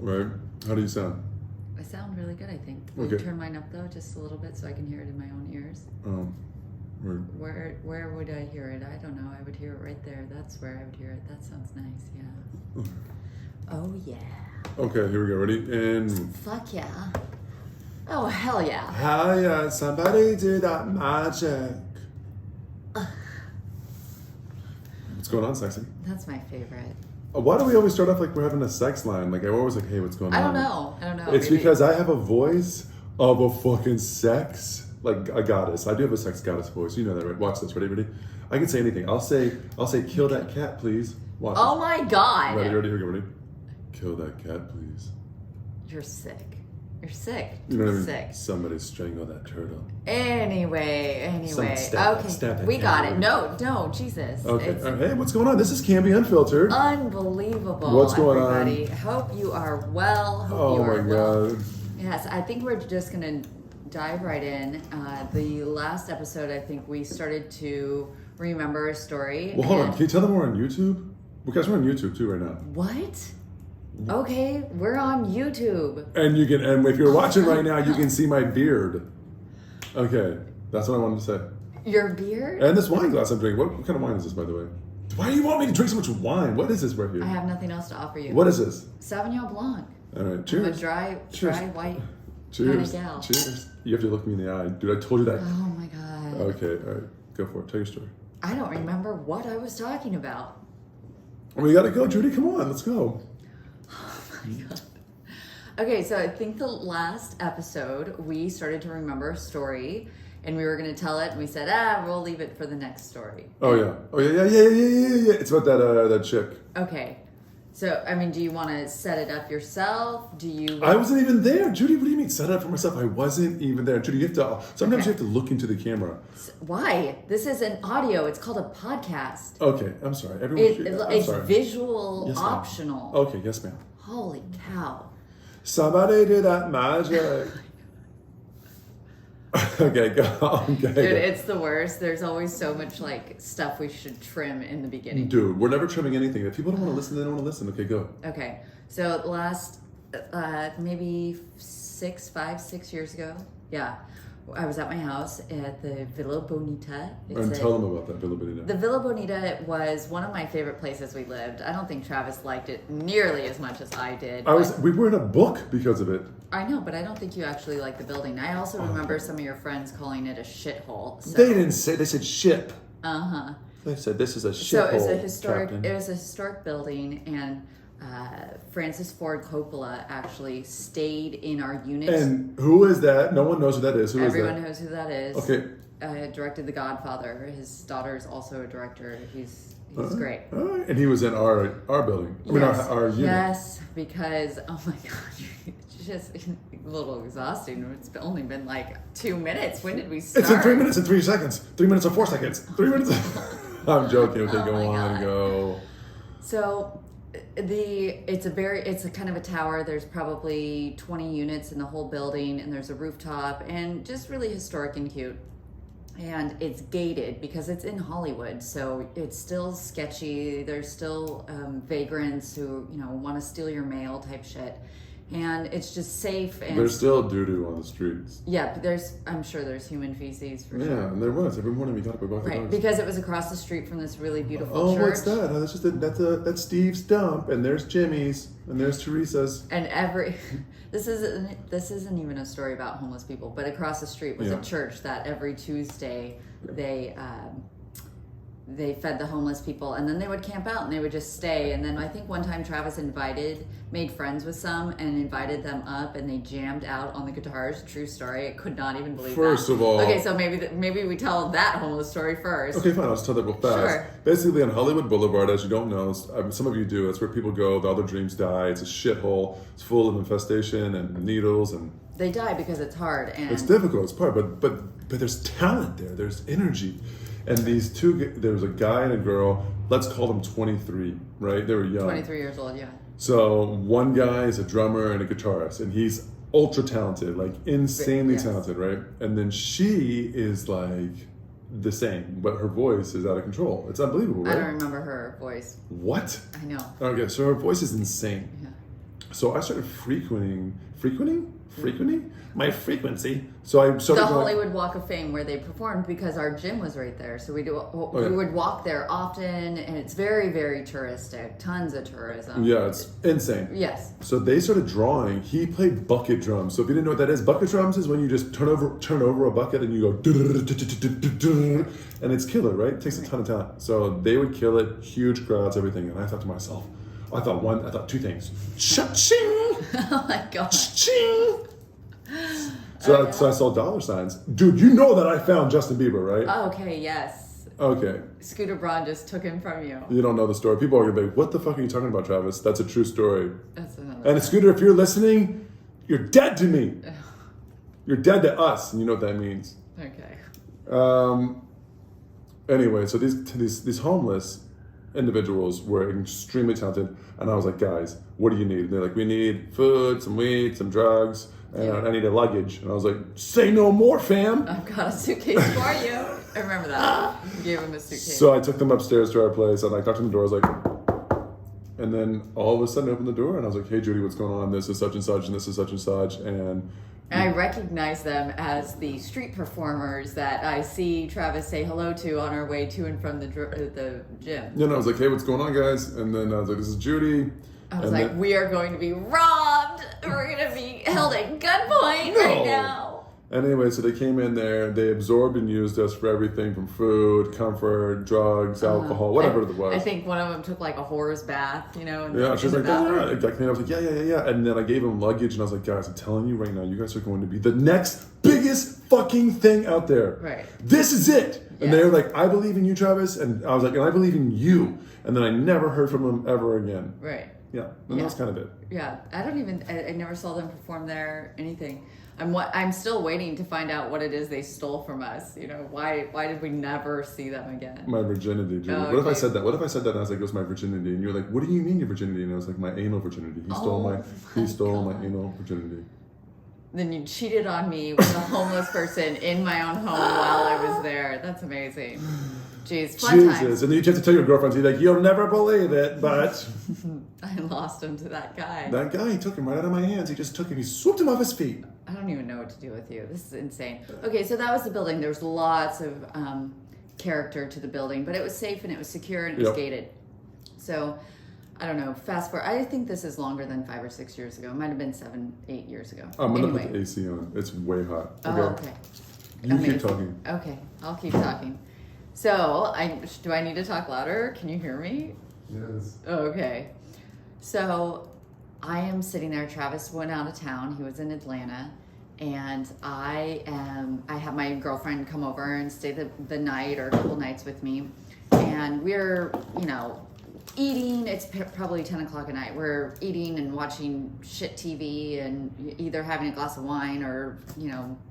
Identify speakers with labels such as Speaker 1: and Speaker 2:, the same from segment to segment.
Speaker 1: Right? How do you sound?
Speaker 2: I sound really good, I think. Will you turn mine up though, just a little bit, so I can hear it in my own ears?
Speaker 1: Right.
Speaker 2: Where would I hear it? I don't know. I would hear it right there. That's where I would hear it. That sounds nice. Yeah. Oh yeah.
Speaker 1: Okay, here we go. Ready? And
Speaker 2: fuck yeah. Oh hell yeah.
Speaker 1: hell yeah! Somebody do that magic. What's going on, sexy?
Speaker 2: That's my favorite.
Speaker 1: Why do we always start off like we're having a sex line? Like I'm always like, hey, what's going on?
Speaker 2: I don't know.
Speaker 1: It's
Speaker 2: Maybe.
Speaker 1: because I have a voice of a fucking sex, like a goddess. I do have a sex goddess voice. You know that, right? Watch this. Ready? I can say anything. I'll say, kill that cat, please. Watch
Speaker 2: Oh
Speaker 1: this.
Speaker 2: my god.
Speaker 1: Ready? Here we go. Ready? Kill that cat, please.
Speaker 2: You're sick. You're sick.
Speaker 1: You know what I mean?
Speaker 2: Sick.
Speaker 1: Somebody strangle that turtle.
Speaker 2: Anyway.
Speaker 1: Stab that
Speaker 2: We got
Speaker 1: cat.
Speaker 2: it. No, Jesus.
Speaker 1: Okay. Hey, what's going on? This is Canby Unfiltered.
Speaker 2: Unbelievable.
Speaker 1: What's going on?
Speaker 2: Everybody. Hope you are well. Hope
Speaker 1: Oh
Speaker 2: you are
Speaker 1: my
Speaker 2: well.
Speaker 1: god.
Speaker 2: Yes, I think we're just gonna dive right in. The last episode, I think we started to remember a story.
Speaker 1: Well, hold on. Can you tell them we're on YouTube? Because we're on YouTube too right now.
Speaker 2: What? Okay, we're on YouTube.
Speaker 1: And you can, and if you're watching right now, you can see my beard. Okay, that's what I wanted to say.
Speaker 2: Your beard?
Speaker 1: And this wine glass I'm drinking. What kind of wine is this, by the way? Why do you want me to drink so much wine? What is this right here?
Speaker 2: I have nothing else to offer you.
Speaker 1: What is this?
Speaker 2: Sauvignon Blanc.
Speaker 1: All right,
Speaker 2: I'm a
Speaker 1: cheers.
Speaker 2: dry
Speaker 1: Cheers.
Speaker 2: white
Speaker 1: Cheers.
Speaker 2: kind of gal.
Speaker 1: Cheers. You have to look me in the eye, dude. I told you that.
Speaker 2: Oh my god.
Speaker 1: Okay, all right, go for it. Tell your story.
Speaker 2: I don't remember what I was talking about.
Speaker 1: We gotta go, Judy. Come on, let's go.
Speaker 2: Okay, so I think the last episode we started to remember a story and we were going to tell it and we said, we'll leave it for the next story.
Speaker 1: Oh yeah. It's about that chick.
Speaker 2: Okay. So, I mean, do you want to set it up yourself? Do you...
Speaker 1: I wasn't even there, Judy. What do you mean set it up for myself? I wasn't even there, Judy. You have to. Sometimes you have to look into the camera.
Speaker 2: Why? This is an audio. It's called a podcast.
Speaker 1: Okay, I'm sorry. Everyone. I'm
Speaker 2: It's
Speaker 1: sorry.
Speaker 2: visual,
Speaker 1: Yes, ma'am.
Speaker 2: optional.
Speaker 1: Okay, yes, ma'am.
Speaker 2: Holy cow.
Speaker 1: Somebody do that magic. Okay, go. Okay,
Speaker 2: Dude,
Speaker 1: go.
Speaker 2: it's the worst. There's always so much like stuff we should trim in the beginning.
Speaker 1: Dude, we're never trimming anything. If people don't want to listen, they don't want to listen. Okay, go.
Speaker 2: Okay, so last maybe 6 years ago, yeah, I was at my house at the Villa Bonita.
Speaker 1: And tell them about that, Villa Bonita.
Speaker 2: The Villa Bonita was one of my favorite places we lived. I don't think Travis liked it nearly as much as I did.
Speaker 1: We were in a book because of it.
Speaker 2: I know, but I don't think you actually liked the building. I also remember some of your friends calling it a shithole. So.
Speaker 1: They didn't say. They said ship.
Speaker 2: Uh-huh.
Speaker 1: They said this is a shithole.
Speaker 2: So
Speaker 1: Captain.
Speaker 2: it was a historic building, and Francis Ford Coppola actually stayed in our unit.
Speaker 1: And who is that? No one knows who that is.
Speaker 2: Everyone knows who that is.
Speaker 1: Okay.
Speaker 2: Directed The Godfather. His daughter is also a director. He's great.
Speaker 1: All right. And he was in our building. I mean,
Speaker 2: Yes.
Speaker 1: our unit.
Speaker 2: Yes, because oh my god, it's just a little exhausting. It's only been like 2 minutes. When did we start?
Speaker 1: It's in 3 minutes and 3 seconds. 3 minutes and 4 seconds. 3 minutes. I'm joking. Okay,
Speaker 2: Oh
Speaker 1: go
Speaker 2: my
Speaker 1: on.
Speaker 2: God.
Speaker 1: Go.
Speaker 2: So it's a kind of a tower. There's probably 20 units in the whole building, and there's a rooftop, and just really historic and cute. And it's gated because it's in Hollywood, so it's still sketchy. There's still vagrants who want to steal your mail type shit, and it's just safe. And
Speaker 1: There's still doo-doo on the streets.
Speaker 2: yeah, I'm sure there's human feces for
Speaker 1: Yeah,
Speaker 2: sure.
Speaker 1: and there was. Every morning we got up and walked the
Speaker 2: Right,
Speaker 1: dogs.
Speaker 2: because it was across the street from this really beautiful
Speaker 1: Oh,
Speaker 2: church.
Speaker 1: what's that? Oh, that's Steve's dump, and there's Jimmy's, and there's Teresa's.
Speaker 2: And this isn't even a story about homeless people, but across the street was
Speaker 1: Yeah.
Speaker 2: a church that every Tuesday they fed the homeless people, and then they would camp out and they would just stay. And then I think one time Travis made friends with some and invited them up, and they jammed out on the guitars. True story. I could not even believe
Speaker 1: First
Speaker 2: that.
Speaker 1: of all-
Speaker 2: Okay, so maybe we tell that homeless story first.
Speaker 1: Okay, fine. I'll just tell that real fast.
Speaker 2: Sure.
Speaker 1: Basically, on Hollywood Boulevard, as you don't know, some of you do. That's where people go. The other dreams die. It's a shithole. It's full of infestation and needles, and
Speaker 2: They die because it's hard, and
Speaker 1: it's difficult. It's part, but there's talent there. There's energy, and these two. There's a guy and a girl. Let's call them 23. Right? They were young.
Speaker 2: 23 years old. Yeah.
Speaker 1: So one guy is a drummer and a guitarist, and he's ultra talented, like insanely
Speaker 2: Yes.
Speaker 1: talented, right? And then she is like the same, but her voice is out of control. It's unbelievable,
Speaker 2: I
Speaker 1: right?
Speaker 2: don't remember her voice.
Speaker 1: What?
Speaker 2: I know.
Speaker 1: Okay, so her voice is insane.
Speaker 2: Yeah.
Speaker 1: So I started frequenting my frequency. So I started
Speaker 2: The
Speaker 1: going,
Speaker 2: Hollywood Walk of Fame where they performed, because our gym was right there. So we
Speaker 1: yeah.
Speaker 2: would walk there often, and it's very, very touristic. Tons of tourism.
Speaker 1: Yeah, it's insane.
Speaker 2: Yes.
Speaker 1: So they started drawing. He played bucket drums. So if you didn't know what that is, bucket drums is when you just turn over a bucket and you go, and it's killer, right? It takes a ton of talent. So they would kill it, huge crowds, everything. And I thought to myself, I thought two things. Cha-ching!
Speaker 2: Oh my god.
Speaker 1: Cha-ching! So I saw dollar signs. Dude, you know that I found Justin Bieber, right?
Speaker 2: Oh, okay, yes.
Speaker 1: Okay.
Speaker 2: Scooter Braun just took him from you.
Speaker 1: You don't know the story. People are going to be like, what the fuck are you talking about, Travis? That's a true story.
Speaker 2: That's another
Speaker 1: And Scooter, if you're listening, you're dead to me. You're dead to us, and you know what that means.
Speaker 2: Okay.
Speaker 1: Anyway, so these homeless individuals were extremely talented, and I was like, guys, what do you need? And they're like, we need food, some weed, some drugs, and I need a luggage. And I was like, say no more, fam.
Speaker 2: I've got a suitcase for you. I remember that. You gave him a suitcase.
Speaker 1: So I took them upstairs to our place, and I knocked on the door. I was like, and then all of a sudden I opened the door, and I was like, hey, Judy, what's going on? This is such and such, and this is such and such, and
Speaker 2: I recognize them as the street performers that I see Travis say hello to on our way to and from the gym.
Speaker 1: you know, I was like, hey, what's going on, guys? And then I was like, this is Judy.
Speaker 2: I was
Speaker 1: And
Speaker 2: like,
Speaker 1: then-
Speaker 2: we are going to be robbed. We're going to be held at gunpoint right now.
Speaker 1: Anyway, so they came in there, they absorbed and used us for everything from food, comfort, drugs, alcohol, whatever it was.
Speaker 2: I think one of them took like a horror's bath, you know.
Speaker 1: Yeah, she was like,
Speaker 2: bathroom.
Speaker 1: yeah, exactly. And I was like, yeah. And then I gave him luggage, and I was like, guys, I'm telling you right now, you guys are going to be the next biggest fucking thing out there.
Speaker 2: Right.
Speaker 1: This is it. And
Speaker 2: Yeah.
Speaker 1: they were like, I believe in you, Travis. And I was like, and I believe in you. And then I never heard from them ever again.
Speaker 2: Right.
Speaker 1: Yeah, and that was kind of it.
Speaker 2: Yeah, I never saw them perform there, anything. I'm still waiting to find out what it is they stole from us. You know, why did we never see them again?
Speaker 1: My virginity, Judy.
Speaker 2: Oh,
Speaker 1: What if I
Speaker 2: okay.
Speaker 1: said that? What if I said that and I was like, it was my virginity? And you're like, what do you mean your virginity? And I was like, my anal virginity. He stole my anal virginity.
Speaker 2: Then you cheated on me with a homeless person in my own home while I was there. That's amazing. Jeez, fun
Speaker 1: Jesus.
Speaker 2: times.
Speaker 1: And then you have to tell your girlfriend, you're like, you'll never believe it, but
Speaker 2: I lost him to that guy.
Speaker 1: that guy, he took him right out of my hands. He just took him, he swooped him off his feet.
Speaker 2: I don't even know what to do with you. This is insane. Okay, so that was the building. There's lots of character to the building, but it was safe and it was secure and it was
Speaker 1: Yep.
Speaker 2: gated. So, I don't know. Fast forward. I think this is longer than 5 or 6 years ago. It might have been 7, 8 years ago.
Speaker 1: I'm going to
Speaker 2: anyway.
Speaker 1: put the AC on. It's way hot.
Speaker 2: Oh, okay.
Speaker 1: You
Speaker 2: Amazing.
Speaker 1: keep talking.
Speaker 2: Okay, I'll keep talking. So, do I need to talk louder? Can you hear me?
Speaker 1: Yes.
Speaker 2: Okay. So I am sitting there. Travis went out of town. He was in Atlanta. And I have my girlfriend come over and stay the night or a couple nights with me. And we're, eating. It's probably 10 o'clock at night. We're eating and watching shit TV and either having a glass of wine or,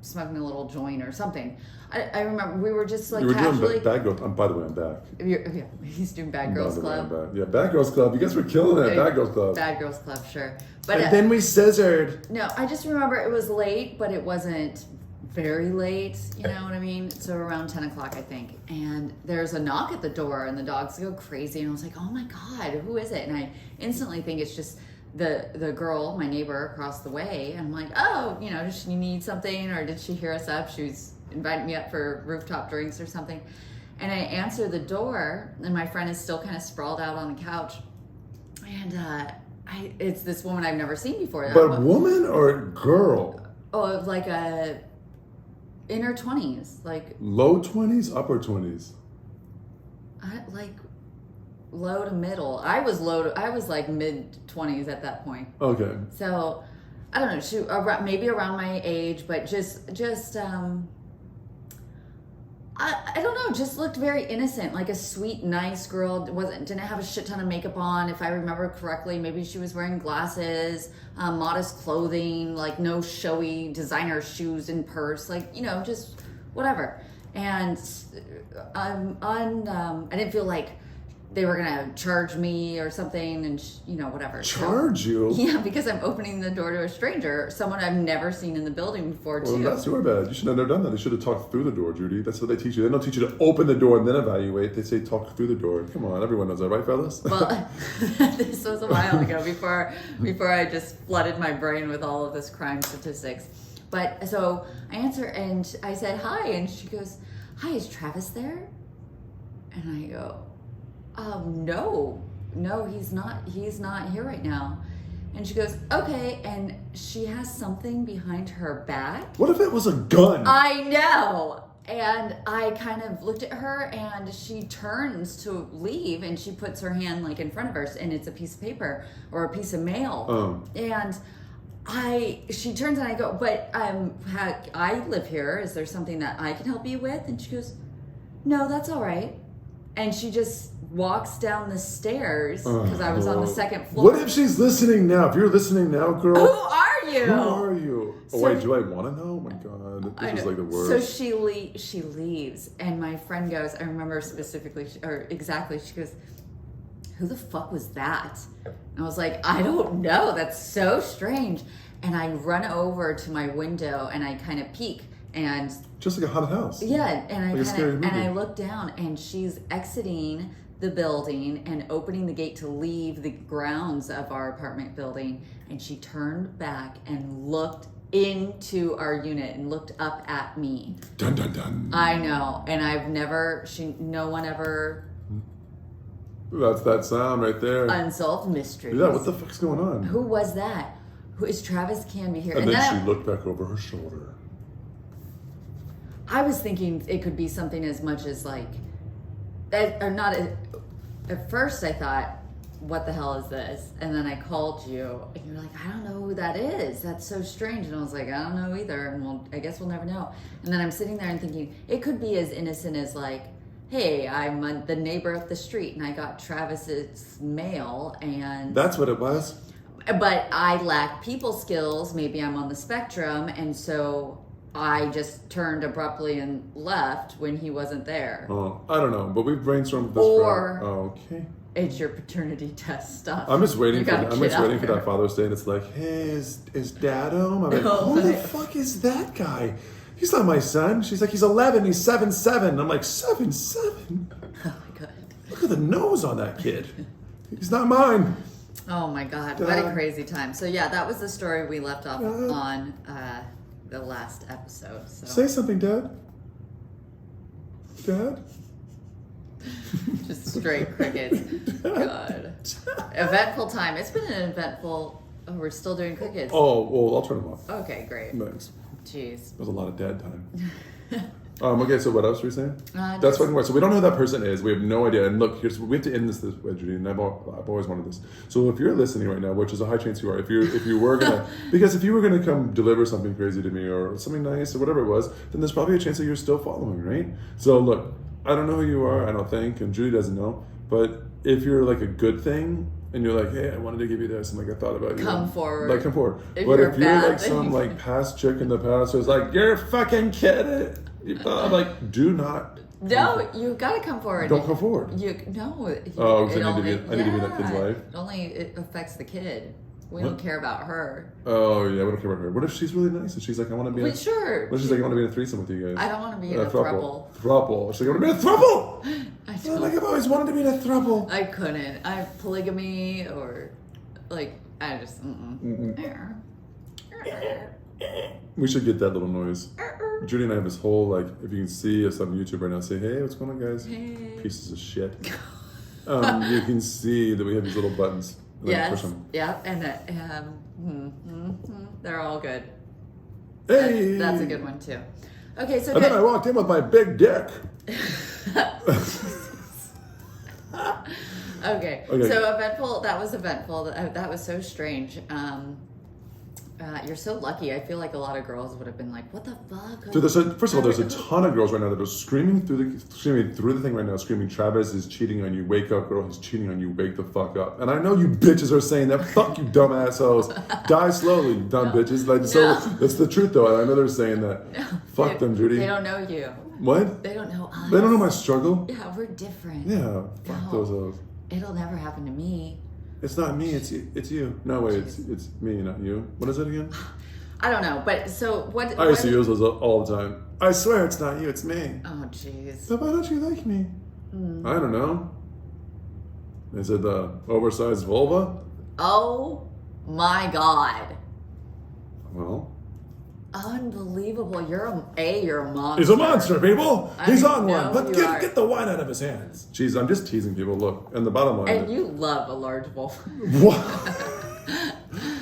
Speaker 2: smoking a little joint or something. I remember we were just like
Speaker 1: You were
Speaker 2: casually.
Speaker 1: doing Bad Girls. By the way, I'm back.
Speaker 2: Yeah, he's doing Bad Girls
Speaker 1: By the way, I'm
Speaker 2: Club.
Speaker 1: back. Yeah, Bad Girls Club. You guys were killing it. Bad Girls Club.
Speaker 2: Bad Girls Club, sure. But
Speaker 1: And then we scissored.
Speaker 2: no, I just remember it was late, but it wasn't very late. You know what I mean? So around 10 o'clock, I think. And there's a knock at the door, and the dogs go crazy. And I was like, "Oh my god, who is it?" And I instantly think it's just the girl, my neighbor across the way. And I'm like, "Oh, does she need something, or did she hear us up? She was inviting me up for rooftop drinks or something." And I answer the door, and my friend is still kind of sprawled out on the couch, and it's this woman I've never seen before.
Speaker 1: But woman or girl?
Speaker 2: Oh, like in her 20s, like
Speaker 1: Low 20s, upper 20s.
Speaker 2: like low to middle. I was like mid 20s at that point.
Speaker 1: Okay.
Speaker 2: So I don't know. She maybe around my age, but just I don't know. Just looked very innocent, like a sweet, nice girl. Didn't have a shit ton of makeup on, if I remember correctly. Maybe she was wearing glasses, modest clothing, like no showy designer shoes and purse, like just whatever. And I didn't feel like they were gonna charge me or something, and whatever.
Speaker 1: Charge you?
Speaker 2: Yeah, because I'm opening the door to a stranger, someone I've never seen in the building before,
Speaker 1: Well,
Speaker 2: too.
Speaker 1: that's your bad. You should have never done that. They should have talked through the door, Judy. That's what they teach you. They don't teach you to open the door and then evaluate. They say talk through the door. Come on, everyone knows that, right, fellas?
Speaker 2: Well, this was a while ago before I just flooded my brain with all of this crime statistics. But so I answer and I said hi, and she goes, "Hi, is Travis there?" And I go, no, he's not here right now. And she goes, okay, and she has something behind her back.
Speaker 1: What if it was a gun?
Speaker 2: I know. And I kind of looked at her, and she turns to leave, and she puts her hand like in front of her, and it's a piece of paper or a piece of mail. And she turns and I go, but I live here. Is there something that I can help you with? And she goes, no, that's all right. And she just walks down the stairs because I was on the second floor.
Speaker 1: What if she's listening now? If you're listening now, girl.
Speaker 2: Who are you?
Speaker 1: Who are you? Wait, do I want to know? Oh my God. This is like the worst.
Speaker 2: So she leaves, and my friend goes, I remember specifically, or exactly, she goes, who the fuck was that? And I was like, I don't know. That's so strange. And I run over to my window, and I kind of peek. And
Speaker 1: just like a haunted house.
Speaker 2: Yeah, and
Speaker 1: Like
Speaker 2: I look down, and she's exiting the building and opening the gate to leave the grounds of our apartment building, and she turned back and looked into our unit and looked up at me.
Speaker 1: Dun dun dun.
Speaker 2: I know, and no one ever.
Speaker 1: That's that sound right there.
Speaker 2: Unsolved mysteries.
Speaker 1: Yeah, what the fuck's going on?
Speaker 2: Who was that? Who is Travis Canby here?
Speaker 1: And then she looked back over her shoulder.
Speaker 2: I was thinking it could be something as much as like, or not. At first, I thought, "What the hell is this?" And then I called you, and you're like, "I don't know who that is. That's so strange." And I was like, "I don't know either." And I guess we'll never know. And then I'm sitting there and thinking it could be as innocent as like, "Hey, I'm the neighbor up the street, and I got Travis's mail, and
Speaker 1: that's what it was."
Speaker 2: But I lack people skills. Maybe I'm on the spectrum, and so I just turned abruptly and left when he wasn't there.
Speaker 1: Oh, I don't know, but we've brainstormed this. Okay.
Speaker 2: It's your paternity test stuff.
Speaker 1: I'm just waiting for that Father's Day, and it's like, hey, is Dad home? I'm like, who the fuck is that guy? He's not my son. She's like, he's 11. He's 7'7". I'm like, 7'7".
Speaker 2: Oh my God.
Speaker 1: Look at the nose on that kid. He's not mine.
Speaker 2: Oh my God, what a crazy time. So yeah, that was the story we left off on the last episode. So.
Speaker 1: Say something, Dad. Dad?
Speaker 2: Just straight crickets. God. Eventful time. It's been an eventful... Oh, we're still doing crickets.
Speaker 1: Oh, well, I'll turn them off.
Speaker 2: Okay, great.
Speaker 1: Thanks.
Speaker 2: Jeez.
Speaker 1: That was a lot of dad time. Okay, so what else were you saying? That's
Speaker 2: just,
Speaker 1: fucking weird. So we don't know who that person is. We have no idea. And look, we have to end this way, Judy. And I've always wanted this. So if you're listening right now, which is a high chance you are, if you were gonna, because if you were gonna come deliver something crazy to me or something nice or whatever it was, then there's probably a chance that you're still following, right? So look, I don't know who you are. I don't think, and Judy doesn't know. But if you're like a good thing, and you're like, hey, I wanted to give you this, and like I thought about you.
Speaker 2: Come forward.
Speaker 1: Like come forward.
Speaker 2: If
Speaker 1: but
Speaker 2: you're
Speaker 1: if you're like
Speaker 2: thing.
Speaker 1: some like past chick in the past who's like, you're fucking kidding. I'm like, do not.
Speaker 2: No, you gotta come forward.
Speaker 1: Don't come forward.
Speaker 2: I need to be
Speaker 1: in that kid's life.
Speaker 2: It affects the kid. We don't care about her.
Speaker 1: Oh yeah, we don't care about her. What if she's really nice and she's like, I want to be.
Speaker 2: Sure.
Speaker 1: What if she's like, I want to be in a threesome with you guys?
Speaker 2: I don't want to be in a throuple.
Speaker 1: Throuple. She's like, I want to be in a throuple. Like I've always wanted to be in a throuple.
Speaker 2: I couldn't. I have polygamy or like I just.
Speaker 1: We should get that little noise. Judy and I have this whole like, if you can see us on YouTube right now, say, hey, what's going on, guys?
Speaker 2: Hey.
Speaker 1: Pieces of shit. You can see that we have these little buttons.
Speaker 2: Yes. Yeah. And they're all good.
Speaker 1: Hey.
Speaker 2: That's a good one too. Okay, so.
Speaker 1: And then I walked in with my big dick.
Speaker 2: Okay. So eventful. That was eventful. That was so strange. You're so lucky. I feel like a lot of girls would have been like, "What the fuck?"
Speaker 1: Dude, first of all, there's a ton of girls right now that are screaming through the thing right now, screaming, "Travis is cheating on you. Wake up, girl. He's cheating on you. Wake the fuck up." And I know you bitches are saying that. Fuck you, dumb assholes. Die slowly, you dumb bitches. Like so, that's the truth though. And I know they're saying that. Fuck them, Judy.
Speaker 2: They don't know you.
Speaker 1: What?
Speaker 2: They don't know us.
Speaker 1: They don't know my struggle.
Speaker 2: Yeah, we're different.
Speaker 1: Yeah, fuck
Speaker 2: No.
Speaker 1: those hoes.
Speaker 2: It'll never happen to me.
Speaker 1: It's not me. It's you. No wait, it's me, not you. What is it again?
Speaker 2: I don't know, but so what?
Speaker 1: I used to use those all the time. I swear it's not you. It's me.
Speaker 2: Oh, jeez.
Speaker 1: So why don't you like me? I don't know. Is it the oversized vulva?
Speaker 2: Oh my God.
Speaker 1: Well,
Speaker 2: Unbelievable. You're a monster.
Speaker 3: He's a monster, people. He's
Speaker 2: I
Speaker 3: on
Speaker 2: know
Speaker 3: one. But
Speaker 2: you are.
Speaker 3: get the wine out of his hands.
Speaker 1: geez, I'm just teasing people. Look, and the bottom line.
Speaker 2: And you love a large wolf.
Speaker 1: What?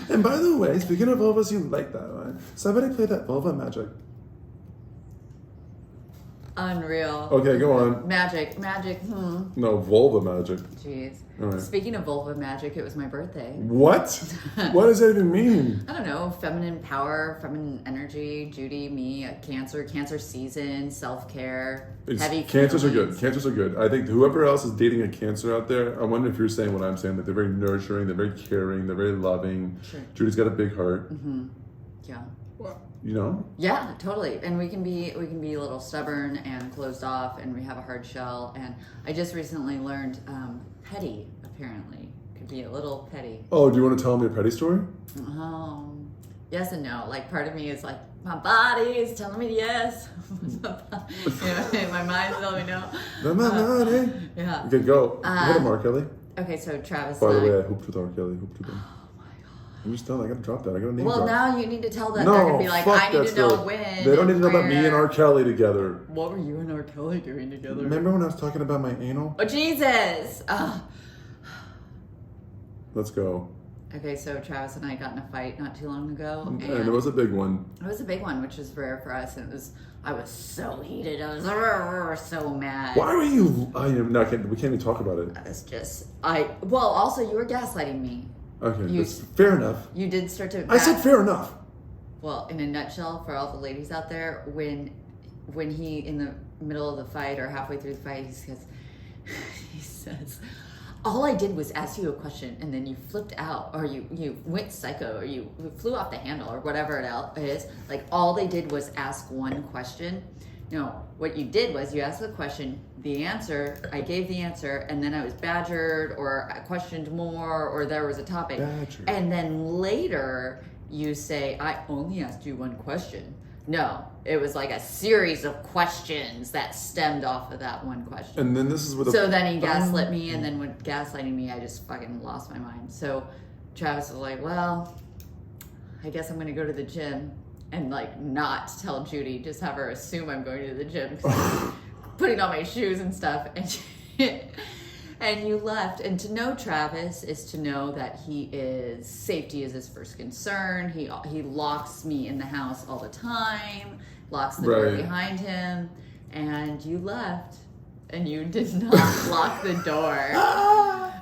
Speaker 1: And by the way, speaking of vulvas, you like that one. Somebody play that vulva magic.
Speaker 2: Unreal.
Speaker 1: Okay, go on.
Speaker 2: Magic.
Speaker 1: No, vulva magic.
Speaker 2: Jeez.
Speaker 1: All right.
Speaker 2: Speaking of vulva magic, it was my birthday.
Speaker 1: What? What does that even mean?
Speaker 2: I don't know, feminine power, feminine energy, Judy, me, cancer season, self-care, heavy
Speaker 1: Cancers are
Speaker 2: feelings.
Speaker 1: good. Cancers are good. I think whoever else is dating a cancer out there, I wonder if you're saying what I'm saying. That they're very nurturing, they're very caring, they're very loving.
Speaker 2: Sure.
Speaker 1: Judy's got a big heart.
Speaker 2: Yeah.
Speaker 1: You know?
Speaker 2: Yeah, totally. And we can be a little stubborn and closed off, and we have a hard shell. And I just recently learned petty, apparently, could be a little petty.
Speaker 1: Oh, do you want to tell me a petty story?
Speaker 2: Yes and no. Like, part of me is like, my body is telling me yes. You know, my mind's telling me no.
Speaker 1: Yeah.
Speaker 2: Yeah.
Speaker 1: Okay, go. Hit him, R. Kelly.
Speaker 2: Okay, so Travis
Speaker 1: By the
Speaker 2: and I.
Speaker 1: way, I hooped with R. Kelly. Hooped with him. I'm just telling. I gotta drop that. I gotta name
Speaker 2: Well,
Speaker 1: drop.
Speaker 2: now you need to tell them.
Speaker 1: No,
Speaker 2: They're going to be like,
Speaker 1: fuck
Speaker 2: I need
Speaker 1: that
Speaker 2: to know
Speaker 1: story.
Speaker 2: when.
Speaker 1: They don't need to know about me
Speaker 2: where.
Speaker 1: and R. Kelly together.
Speaker 2: What were you and R. Kelly doing together?
Speaker 1: Remember when I was talking about my anal?
Speaker 2: Oh, Jesus.
Speaker 1: Let's go.
Speaker 2: Okay, so Travis and I got in a fight not too long ago.
Speaker 1: And it was a big one.
Speaker 2: It was a big one, which was rare for us. And I was so heated. I was so mad.
Speaker 1: Why were you? I am not. We can't even talk about it.
Speaker 2: I was just, well, also you were gaslighting me.
Speaker 1: Okay,
Speaker 2: You-
Speaker 1: that's fair enough.
Speaker 2: You did start to.
Speaker 1: I said fair enough.
Speaker 2: Well, in a nutshell, for all the ladies out there, when he in the middle of the fight or halfway through the fight, he says, all I did was ask you a question, and then you flipped out, or you went psycho, or you flew off the handle, or whatever it is. Like, all they did was ask one question. No, what you did was you asked the question, the answer, I gave the answer, and then I was badgered, or I questioned more, or there was a topic.
Speaker 1: Badgered.
Speaker 2: And then later you say, I only asked you one question. No, it was like a series of questions that stemmed off of that one question.
Speaker 1: And then this is what.
Speaker 2: So then he gaslit me, and then when gaslighting me, I just fucking lost my mind. So Travis was like, well, I guess I'm going to go to the gym and like not tell Judy, just have her assume I'm going to the gym 'cause I'm putting on my shoes and stuff. And you left. And to know Travis is to know that safety is his first concern. He locks me in the house all the time, locks the door
Speaker 1: Right.
Speaker 2: behind him. And you left, and you did not lock the door.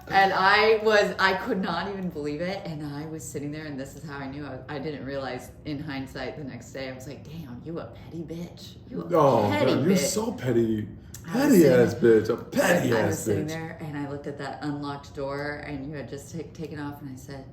Speaker 2: And I could not even believe it. And I was sitting there, and this is how I knew. I didn't realize in hindsight the next day, I was like, damn, you a petty bitch. You a
Speaker 1: Oh,
Speaker 2: petty
Speaker 1: God,
Speaker 2: bitch.
Speaker 1: you're so petty.
Speaker 2: I was
Speaker 1: Petty ass
Speaker 2: sitting-
Speaker 1: bitch. A petty
Speaker 2: I
Speaker 1: ass
Speaker 2: was sitting
Speaker 1: bitch.
Speaker 2: there, and I looked at that unlocked door, and you had just taken off, and I said,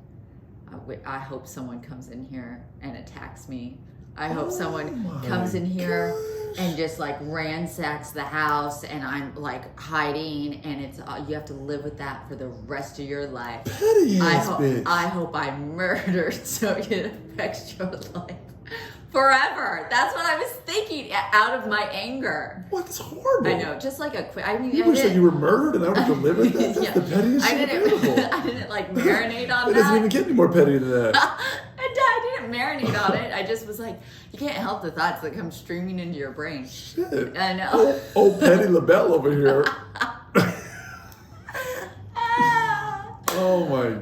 Speaker 2: I hope someone comes in here and attacks me. I hope someone
Speaker 1: my
Speaker 2: comes in here
Speaker 1: gosh.
Speaker 2: and just like ransacks the house, and I'm like hiding, and it's you have to live with that for the rest of your life.
Speaker 1: Petty ass bitch.
Speaker 2: I hope I'm murdered so it affects your life forever. That's what I was thinking out of my anger.
Speaker 1: What? That's horrible.
Speaker 2: I know, just like a quick. I mean,
Speaker 1: You
Speaker 2: I
Speaker 1: wish that
Speaker 2: didn't-
Speaker 1: you were murdered and I would deliver that? That's
Speaker 2: Yeah.
Speaker 1: the pettiest
Speaker 2: I
Speaker 1: shit
Speaker 2: didn't.
Speaker 1: available.
Speaker 2: I didn't like marinate on
Speaker 1: It
Speaker 2: that.
Speaker 1: doesn't even get any more petty than that.
Speaker 2: I didn't marinate on it. I just was like, you can't help the thoughts that come streaming into your brain.
Speaker 1: Shit.
Speaker 2: I know.
Speaker 1: Oh, Petty LaBelle over here. Oh my
Speaker 2: Oh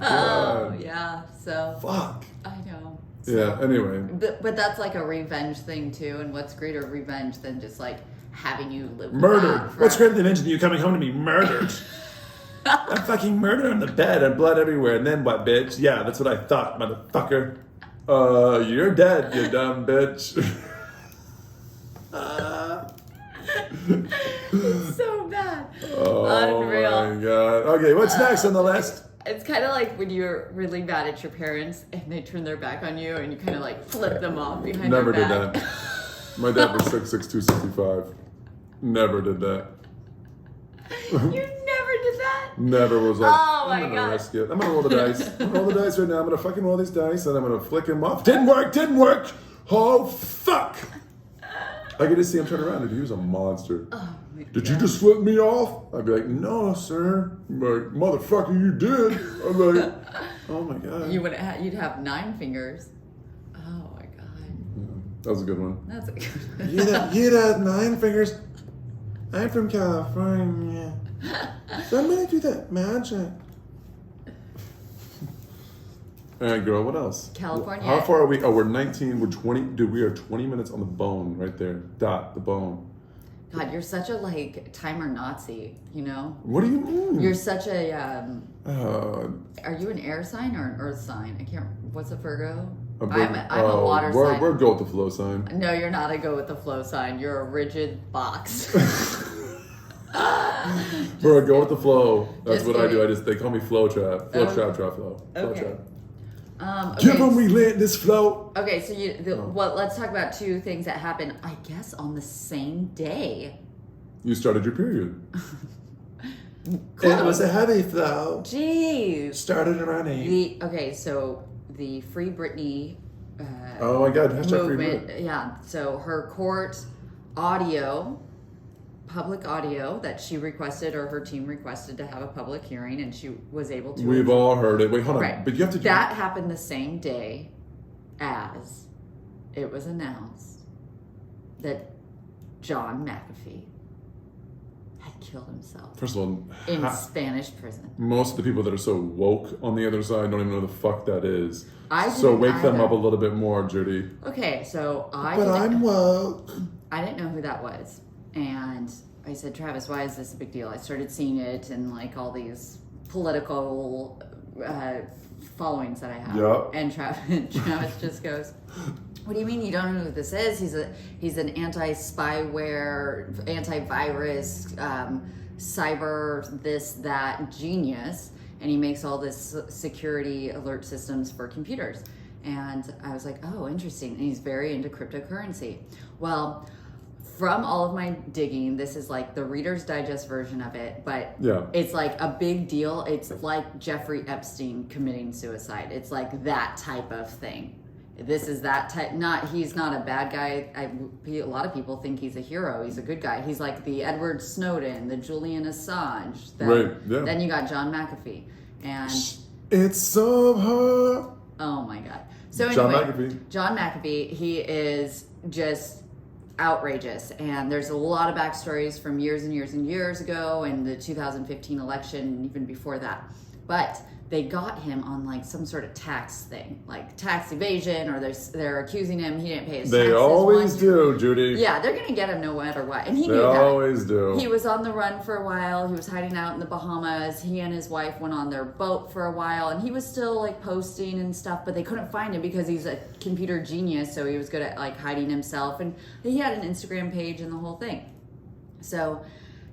Speaker 1: god.
Speaker 2: yeah. So
Speaker 1: Fuck.
Speaker 2: I know.
Speaker 1: Yeah, anyway.
Speaker 2: But that's like a revenge thing too. And what's greater revenge than just like having you live with
Speaker 1: Murdered.
Speaker 2: that
Speaker 3: What's
Speaker 2: forever?
Speaker 3: greater than injuring you coming home to me murdered?
Speaker 1: I'm fucking murdered on the bed and blood everywhere. And then what, bitch? Yeah, that's what I thought, motherfucker. You're dead, you dumb bitch.
Speaker 2: So bad.
Speaker 1: Oh
Speaker 2: Unreal.
Speaker 1: my god. Okay, what's next on the list?
Speaker 2: It's kind of like when you're really mad at your parents and they turn their back on you and you kind of like flip them off behind
Speaker 1: Never
Speaker 2: their
Speaker 1: did
Speaker 2: back.
Speaker 1: that. My dad was 6'6", 265. Never did that.
Speaker 2: You never did that?
Speaker 1: Never was like,
Speaker 2: Oh my
Speaker 1: I'm gonna
Speaker 2: God.
Speaker 1: risk it. I'm gonna roll the dice. I'm gonna roll the dice right now. I'm gonna fucking roll these dice and I'm gonna flick them off. Didn't work. Oh, fuck. I get to see him turn around and he was a monster.
Speaker 2: Oh my
Speaker 1: Did you just flip me off? I'd be like, no, sir. I'm like, motherfucker, you did. I'm like, oh my God.
Speaker 2: You'd have 9 fingers. Oh my God.
Speaker 1: That was a good one.
Speaker 2: That's a good
Speaker 1: You'd have 9 fingers. I'm from California. Somebody do that magic. All right, girl, what else?
Speaker 2: California.
Speaker 1: How far are we? Oh, we're 19. We're 20. Dude, we are 20 minutes on the bone right there. Dot, the bone.
Speaker 2: God, you're such a like timer Nazi, you know?
Speaker 1: What do you mean?
Speaker 2: You're such a are you an air sign or an earth sign? I can't what's a Virgo? I'm a water sign.
Speaker 1: We're go with the flow sign.
Speaker 2: No, you're not a go with the flow sign. You're a rigid box.
Speaker 1: We're a go with the flow. That's
Speaker 2: Just
Speaker 1: what I do.
Speaker 2: kidding.
Speaker 1: They call me flow trap. Flow
Speaker 2: Okay.
Speaker 1: trap, flow. Flow
Speaker 2: Okay.
Speaker 1: trap.
Speaker 2: Okay.
Speaker 1: Give them we land this flow.
Speaker 2: Okay, so let's talk about 2 things that happened, I guess, on the same day.
Speaker 1: You started your period.
Speaker 2: Close.
Speaker 1: It was a heavy flow.
Speaker 2: Jeez.
Speaker 1: Started around 8.
Speaker 2: So the Free Britney
Speaker 1: Oh my God! Hashtag free
Speaker 2: movement,
Speaker 1: Brit.
Speaker 2: yeah. So her court public audio that she requested or her team requested to have a public hearing, and she was able to.
Speaker 1: We've all heard it. Wait, hold on.
Speaker 2: Right.
Speaker 1: But you have to.
Speaker 2: That happened the same day as it was announced that John McAfee had killed himself
Speaker 1: First of all,
Speaker 2: in Spanish prison.
Speaker 1: most of the people that are so woke on the other side don't even know the fuck that is.
Speaker 2: I
Speaker 1: So
Speaker 2: didn't
Speaker 1: wake them
Speaker 2: either.
Speaker 1: up a little bit more, Judy.
Speaker 2: Okay, so
Speaker 1: woke.
Speaker 2: I didn't know who that was. And I said, Travis, why is this a big deal? I started seeing it in like all these political followings that I have.
Speaker 1: Yep.
Speaker 2: And Travis just goes, what do you mean you don't know who this is? He's an anti-spyware, antivirus, cyber this, that genius. And he makes all this security alert systems for computers. And I was like, oh, interesting. And he's very into cryptocurrency. Well, from all of my digging, this is like the Reader's Digest version of it, but
Speaker 1: Yeah.
Speaker 2: it's like a big deal. It's like Jeffrey Epstein committing suicide. It's like that type of thing. This is that type. He's not a bad guy. A lot of people think he's a hero. He's a good guy. He's like the Edward Snowden, the Julian Assange.
Speaker 1: Right, yeah.
Speaker 2: Then you got John McAfee, and
Speaker 1: It's so hard.
Speaker 2: oh my God. So
Speaker 1: John
Speaker 2: anyway,
Speaker 1: McAfee.
Speaker 2: John McAfee, he is just outrageous, and there's a lot of backstories from years and years and years ago, and the 2015 election, and even before that. But they got him on like some sort of tax thing, like tax evasion, or they're accusing him he didn't pay his taxes.
Speaker 1: They always
Speaker 2: 1 year.
Speaker 1: do, Judy.
Speaker 2: Yeah, they're gonna get him no matter what, and he
Speaker 1: They
Speaker 2: knew that.
Speaker 1: always do.
Speaker 2: He was on the run for a while. He was hiding out in the Bahamas. He and his wife went on their boat for a while, and he was still like posting and stuff, but they couldn't find him because he's a computer genius, so he was good at like hiding himself, and he had an Instagram page and the whole thing. So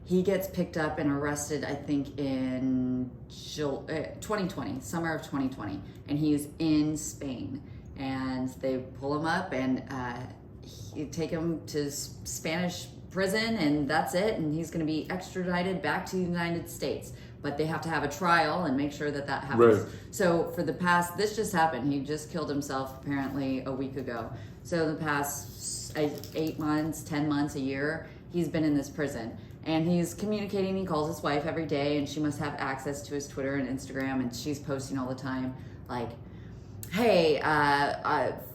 Speaker 2: he gets picked up and arrested, I think, in 2020, summer of 2020, and he's in Spain. And they pull him up and take him to Spanish prison, and that's it. And he's going to be extradited back to the United States. But they have to have a trial and make sure that happens.
Speaker 1: Right.
Speaker 2: So for the past, this just happened. He just killed himself apparently a week ago. So the past 8 months, 10 months, a year, he's been in this prison. And he's communicating. He calls his wife every day, and she must have access to his Twitter and Instagram, and she's posting all the time, like, hey,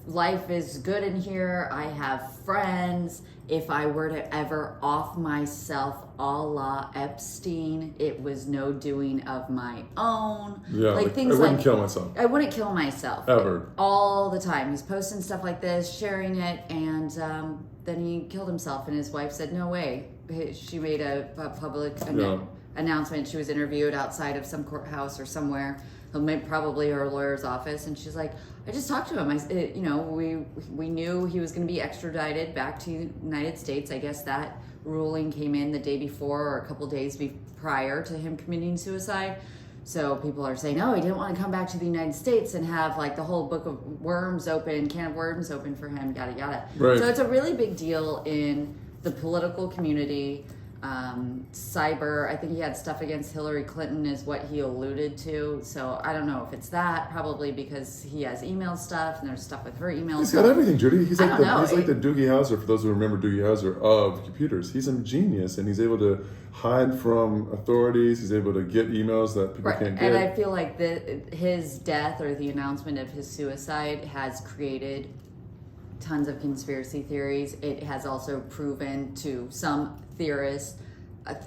Speaker 2: life is good in here. I have friends. If I were to ever off myself a la Epstein, it was no doing of my own.
Speaker 1: Yeah,
Speaker 2: like things
Speaker 1: I wouldn't
Speaker 2: like
Speaker 1: kill myself.
Speaker 2: I wouldn't kill myself.
Speaker 1: Ever.
Speaker 2: All the time. He's posting stuff like this, sharing it, and then he killed himself, and his wife said, no way. She made a public announcement. She was interviewed outside of some courthouse or somewhere, probably her lawyer's office, and she's like, I just talked to him. We knew he was going to be extradited back to the United States. I guess that ruling came in the day before or a couple days prior to him committing suicide. So people are saying, oh, he didn't want to come back to the United States and have like the whole book of worms open, can of worms open for him, yada, yada.
Speaker 1: Right.
Speaker 2: So it's a really big deal in the political community, cyber. I think he had stuff against Hillary Clinton is what he alluded to. So I don't know if it's that, probably because he has email stuff and there's stuff with her emails.
Speaker 1: He's got everything, Judy. He's
Speaker 2: I
Speaker 1: like
Speaker 2: don't know.
Speaker 1: he's like the Doogie Howser, for those who remember Doogie Howser, of computers. He's a genius, and he's able to hide from authorities. He's able to get emails that people
Speaker 2: Right.
Speaker 1: can't get.
Speaker 2: And I feel like his death or the announcement of his suicide has created tons of conspiracy theories. It has also proven to some theorists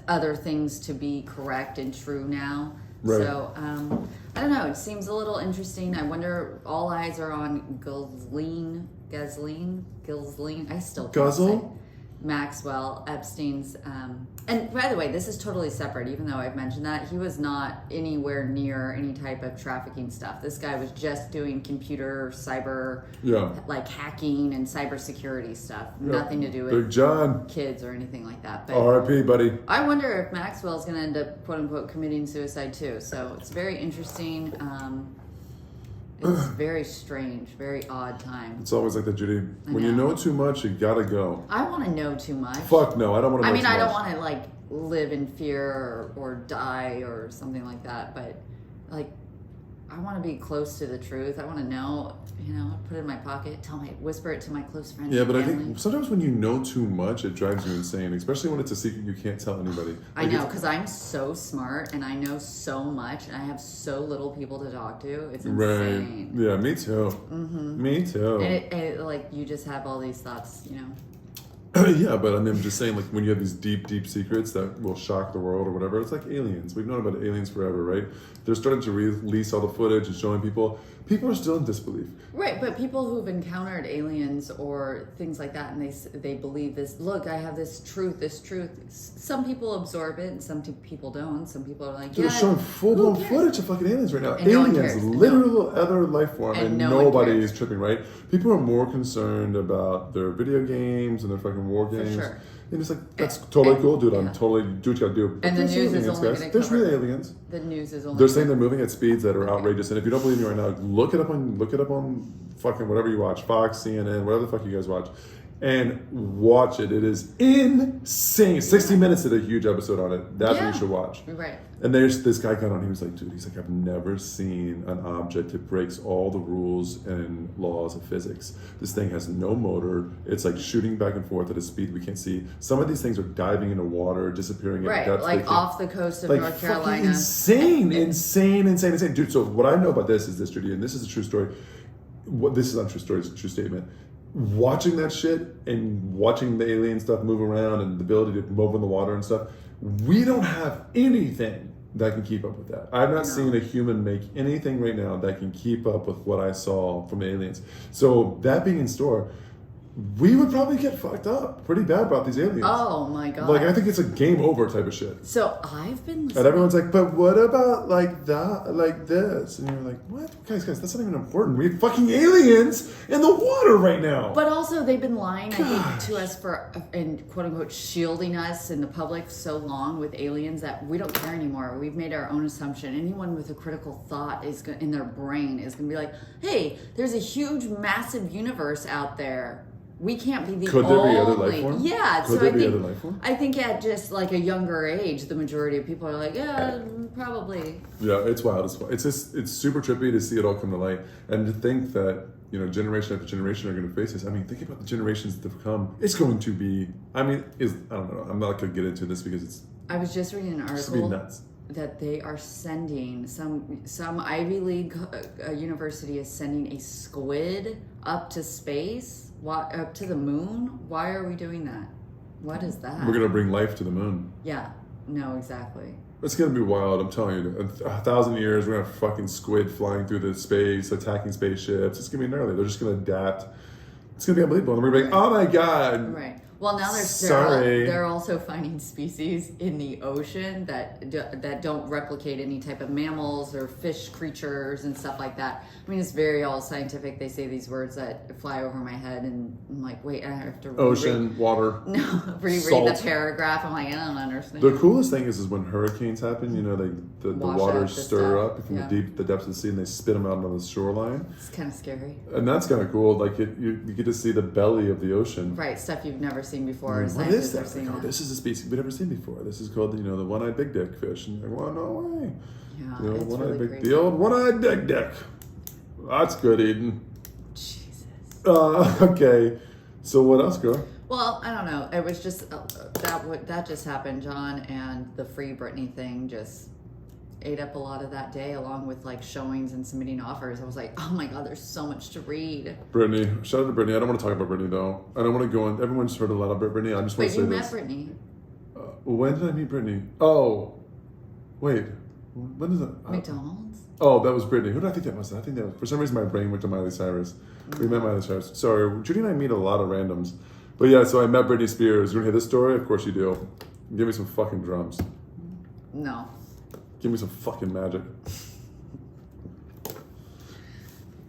Speaker 2: other things to be correct and true now.
Speaker 1: Right.
Speaker 2: So I don't know. It seems a little interesting. I wonder. All eyes are on Ghislaine. I still can't
Speaker 1: Guzzle?
Speaker 2: say. Maxwell Epstein's. And by the way, this is totally separate. Even though I've mentioned that, he was not anywhere near any type of trafficking stuff. This guy was just doing computer cyber,
Speaker 1: Yeah.
Speaker 2: like hacking and cybersecurity stuff.
Speaker 1: Yeah.
Speaker 2: Nothing to do with
Speaker 1: Big John.
Speaker 2: kids or anything like that. But
Speaker 1: R.I.P., buddy.
Speaker 2: I wonder if Maxwell's going to end up, quote unquote, committing suicide too. So it's very interesting. It's very strange, very odd time.
Speaker 1: It's always like that, Judy.
Speaker 2: I
Speaker 1: When you
Speaker 2: know.
Speaker 1: know too much, you gotta go.
Speaker 2: I want to know too much.
Speaker 1: Fuck no, I don't want to know
Speaker 2: I mean,
Speaker 1: too
Speaker 2: I don't
Speaker 1: much.
Speaker 2: want to like live in fear or die or something like that, but like I want to be close to the truth. I want to know, put it in my pocket, whisper it to my close friends.
Speaker 1: Yeah,
Speaker 2: and
Speaker 1: but I
Speaker 2: family.
Speaker 1: think sometimes when you know too much, it drives you insane, especially when it's a secret you can't tell anybody.
Speaker 2: I
Speaker 1: Like,
Speaker 2: know,
Speaker 1: it's-
Speaker 2: because I'm so smart and I know so much and I have so little people to talk to. It's
Speaker 1: Right.
Speaker 2: insane.
Speaker 1: Yeah, me too. Mm-hmm. Me too.
Speaker 2: And it like you just have all these thoughts,
Speaker 1: Yeah, but I mean, I'm just saying, like, when you have these deep, deep secrets that will shock the world or whatever, it's like aliens. We've known about aliens forever, right? They're starting to release all the footage and showing people. People are still in disbelief.
Speaker 2: Right, but people who've encountered aliens or things like that, and they believe this. Look, I have this truth. Some people absorb it, and some people don't. Some people are like,
Speaker 1: Dude,
Speaker 2: yeah,
Speaker 1: they're showing full-blown
Speaker 2: who cares?
Speaker 1: footage of fucking aliens right now.
Speaker 2: And no one
Speaker 1: Aliens,
Speaker 2: cares.
Speaker 1: literal other life form,
Speaker 2: And
Speaker 1: and
Speaker 2: no one
Speaker 1: nobody
Speaker 2: cares.
Speaker 1: is tripping, right? People are more concerned about their video games and their fucking war games.
Speaker 2: sure.
Speaker 1: And it's like, that's totally cool, dude. I'm
Speaker 2: yeah.
Speaker 1: totally, do what you gotta do. But
Speaker 2: And the
Speaker 1: there's
Speaker 2: news is
Speaker 1: aliens,
Speaker 2: only
Speaker 1: guys.
Speaker 2: gonna
Speaker 1: There's
Speaker 2: cover-
Speaker 1: real aliens.
Speaker 2: The news is only.
Speaker 1: They're saying they're moving at speeds that are outrageous. And if you don't believe me right now, look it up on fucking whatever you watch, Fox, CNN, whatever the fuck you guys watch, and watch it. It is insane. 60 Minutes did a huge episode on it. That's what
Speaker 2: Yeah.
Speaker 1: you should watch.
Speaker 2: Right.
Speaker 1: And there's this guy got on. He was like, dude, he's like, I've never seen an object that breaks all the rules and laws of physics. This thing has no motor. It's like shooting back and forth at a speed we can't see. Some of these things are diving into water, disappearing at
Speaker 2: Right,
Speaker 1: depths.
Speaker 2: like
Speaker 1: they can't-
Speaker 2: off the coast of
Speaker 1: like
Speaker 2: North
Speaker 1: fucking
Speaker 2: Carolina.
Speaker 1: insane, dude. So what I know about this is this, Judy, and this is a true story. This is not a true story; it's a true statement. Watching that shit and watching the alien stuff move around and the ability to move in the water and stuff, we don't have anything that can keep up with that. I've not seen a human make anything right now that can keep up with what I saw from aliens. So that being in store, we would probably get fucked up pretty bad about these aliens.
Speaker 2: Oh my god.
Speaker 1: Like, I think it's a game over type of shit.
Speaker 2: So I've been listening.
Speaker 1: And everyone's like, but what about like that, like this? And you're like, what? Guys, that's not even important. We have fucking aliens in the water right now.
Speaker 2: But also, they've been lying, I think, to us and quote unquote shielding us in the public so long with aliens that we don't care anymore. We've made our own assumption. Anyone with a critical thought in their brain is going to be like, hey, there's a huge, massive universe out there. We can't be the
Speaker 1: Could there
Speaker 2: only.
Speaker 1: be other life form?
Speaker 2: Yeah.
Speaker 1: Could there be other life form?
Speaker 2: I think at just like a younger age, the majority of people are like, yeah, probably.
Speaker 1: Yeah, it's wild. It's just, it's super trippy to see it all come to light, and to think that, generation after generation are going to face this. I mean, think about the generations that have come. It's going to be. I don't know. I'm not going to get into this because it's
Speaker 2: I was just reading an
Speaker 1: just be
Speaker 2: article
Speaker 1: nuts.
Speaker 2: that they are sending some Ivy League university is sending a squid up to space, up to the moon. Why are we doing that? What is that?
Speaker 1: We're going to bring life to the moon.
Speaker 2: Yeah. No, exactly.
Speaker 1: It's going to be wild. I'm telling you. 1,000 years, we're going to have fucking squid flying through the space, attacking spaceships. It's going to be gnarly. They're just going to adapt. It's going to be unbelievable. And we're going to be like, oh my God.
Speaker 2: Right. Well, now
Speaker 1: Sorry.
Speaker 2: they're also finding species in the ocean that don't replicate any type of mammals or fish creatures and stuff like that. I mean, it's very all scientific. They say these words that fly over my head, and I'm like, wait, I have to
Speaker 1: Ocean, water.
Speaker 2: reread
Speaker 1: Salt.
Speaker 2: the paragraph. I'm like, I don't understand.
Speaker 1: The coolest thing is when hurricanes happen, the
Speaker 2: Wash
Speaker 1: waters
Speaker 2: out the
Speaker 1: stir
Speaker 2: stuff.
Speaker 1: up from
Speaker 2: Yeah.
Speaker 1: the depths of the sea, and they spit them out on the shoreline.
Speaker 2: It's kind of scary.
Speaker 1: And that's kind of cool. Like, you get to see the belly of the ocean.
Speaker 2: Right, stuff you've never seen before.
Speaker 1: What is
Speaker 2: Scientists
Speaker 1: that?
Speaker 2: have seen
Speaker 1: Like, oh,
Speaker 2: that.
Speaker 1: this is a species we've never seen before. This is called, the one-eyed big dick fish. And like, well, no way.
Speaker 2: Yeah,
Speaker 1: The old
Speaker 2: it's
Speaker 1: one-eyed
Speaker 2: really
Speaker 1: big,
Speaker 2: crazy.
Speaker 1: the old one-eyed big dick. That's good, Eden.
Speaker 2: Jesus.
Speaker 1: Okay. So what else, girl?
Speaker 2: Well, I don't know. It was just that just happened, John, and the Free Britney thing just ate up a lot of that day, along with like showings and submitting offers. I was like, oh my god, there's so much to read.
Speaker 1: Brittany. Shout out to Brittany. I don't want to talk about Brittany though. I don't want to go in. Everyone's heard a lot about Brittany. I just want
Speaker 2: Wait,
Speaker 1: to
Speaker 2: you
Speaker 1: say
Speaker 2: met
Speaker 1: this.
Speaker 2: Brittany?
Speaker 1: When did I meet Brittany? Oh, wait. When is it?
Speaker 2: McDonald's?
Speaker 1: Oh, that was Brittany. Who did I think that was? I think that was, for some reason my brain went to Miley Cyrus. We met Miley Cyrus. Sorry, Judy and I meet a lot of randoms. But yeah, so I met Britney Spears. You want to hear this story? Of course you do. Give me some fucking drums.
Speaker 2: No.
Speaker 1: Give me some fucking magic.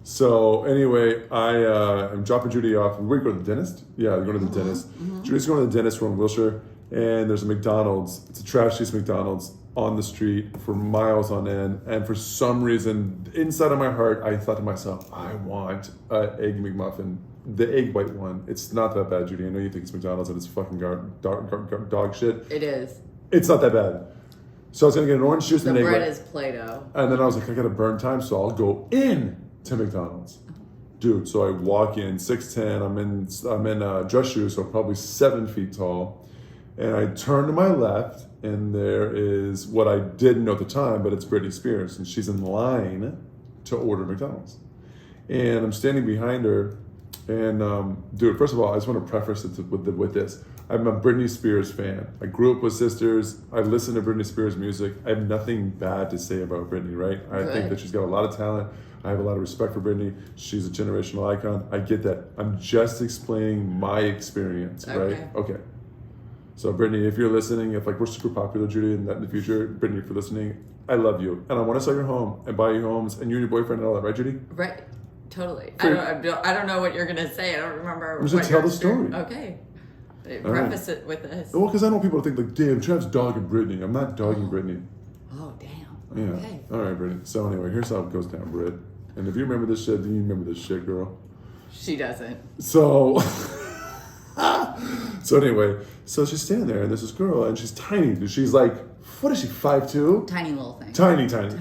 Speaker 1: So anyway, I'm dropping Judy off. We go to the dentist. Yeah, we're going to the dentist. Judy's going to the dentist. We're in Wilshire, and there's a McDonald's. It's a trashiest McDonald's on the street for miles on end. And for some reason, inside of my heart, I thought to myself, I want an egg McMuffin, the egg white one. It's not that bad, Judy. I know you think it's McDonald's and it's fucking dog shit.
Speaker 2: It is.
Speaker 1: It's not that bad. So I was gonna get an orange juice
Speaker 2: The
Speaker 1: and an egg
Speaker 2: bread
Speaker 1: white.
Speaker 2: is Play-Doh.
Speaker 1: And then I was like, I got to burn time, so I'll go in to McDonald's. Dude, so I walk in, 6'10", I'm in dress shoes, so I'm probably 7 feet tall. And I turn to my left, and there is what I didn't know at the time, but it's Britney Spears, and she's in line to order McDonald's. And I'm standing behind her, and dude, first of all, I just want to preface it with this. I'm a Britney Spears fan. I grew up with sisters. I listen to Britney Spears music. I have nothing bad to say about Britney, right? I think
Speaker 2: Good.
Speaker 1: that she's got a lot of talent. I have a lot of respect for Britney. She's a generational icon. I get that. I'm just explaining my experience, right?
Speaker 2: Okay.
Speaker 1: Okay. So Britney, if you're listening, if like we're super popular, Judy, and that in the future, Britney, if you're listening, I love you. And I want to sell your home and buy you homes and you and your boyfriend and all that, right, Judy?
Speaker 2: Right. Totally.
Speaker 1: Fair.
Speaker 2: I don't know what you're gonna say. I don't remember.
Speaker 1: Just
Speaker 2: what
Speaker 1: tell
Speaker 2: your
Speaker 1: the story.
Speaker 2: Okay.
Speaker 1: All
Speaker 2: Preface it with this.
Speaker 1: Well, because I don't want people to think like, damn, Trav's dogging Britney. I'm not dogging Britney.
Speaker 2: Oh damn.
Speaker 1: Yeah.
Speaker 2: Okay.
Speaker 1: All right, Brittany. So anyway, here's how it goes down, Britt. And if you remember this shit, then you remember this shit, girl.
Speaker 2: She doesn't.
Speaker 1: So, so anyway, so she's standing there, and there's this girl, and she's tiny. She's like, what is she, 5'2"?
Speaker 2: Tiny little thing.
Speaker 1: Tiny.
Speaker 2: Tiny.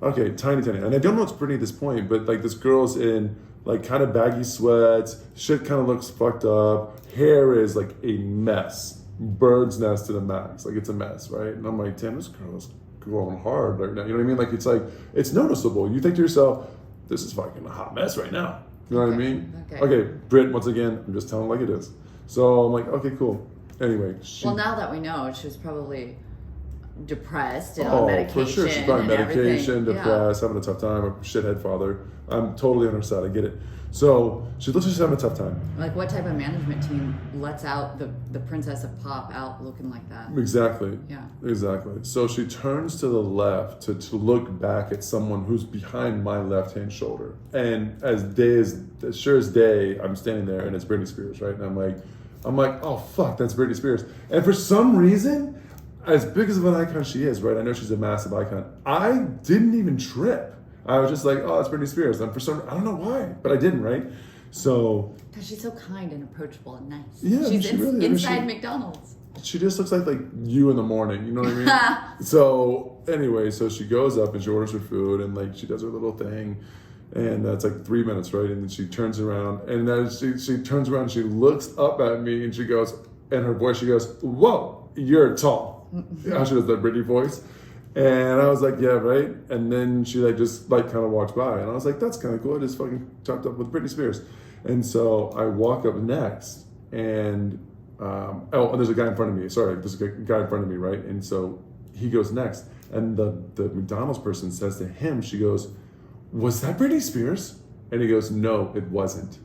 Speaker 1: Okay, tiny. And I don't know it's Brittany at this point, but like this girl's in like kind of baggy sweats. Shit kind of looks fucked up. Hair is like a mess. Bird's nest to the max. Like it's a mess, right? And I'm like, damn, this girl's going hard right now. You know what I mean? Like, it's noticeable. You think to yourself, this is fucking a hot mess right now. You know what I
Speaker 2: Okay,
Speaker 1: mean?
Speaker 2: okay.
Speaker 1: Britt, once again, I'm just telling like it is. So I'm like, okay, cool. Anyway,
Speaker 2: Well, now that we know, she was probably depressed and
Speaker 1: oh,
Speaker 2: on medication.
Speaker 1: for sure. She's on
Speaker 2: and
Speaker 1: medication,
Speaker 2: everything.
Speaker 1: depressed, having a tough time, a shithead father. I'm totally on her side. I get it. So she looks like she's having a tough time.
Speaker 2: Yeah. Like, what type of management team lets out the princess of pop out looking like that?
Speaker 1: Exactly.
Speaker 2: Yeah.
Speaker 1: Exactly. So she turns to the left to look back at someone who's behind my left-hand shoulder. And as sure as day, I'm standing there and it's Britney Spears, right? And I'm like, oh fuck, that's Britney Spears. And for some reason, as big as of an icon she is, right? I know she's a massive icon. I didn't even trip. I was just like, oh, it's Britney Spears. And for some, I don't know why, but I didn't, right? So
Speaker 2: Because she's so kind and approachable and nice.
Speaker 1: Yeah,
Speaker 2: she's
Speaker 1: she really-
Speaker 2: inside McDonald's.
Speaker 1: she just looks like you in the morning, you know what I mean? So anyway, so she goes up and she orders her food and like she does her little thing, and it's like 3 minutes, right? And then she turns around and then she turns around and she looks up at me and she goes, in her voice, she goes, "Whoa, you're tall." How she does that Britney voice. And I was like, yeah, right. And then she like just like kind of walks by, and I was like, that's kind of cool. I just fucking chopped up with Britney Spears. And so I walk up next, and and there's a guy in front of me. Sorry, there's a guy in front of me, right? And so he goes next, and the McDonald's person says to him, she goes, "Was that Britney Spears?" And he goes, "No, it wasn't."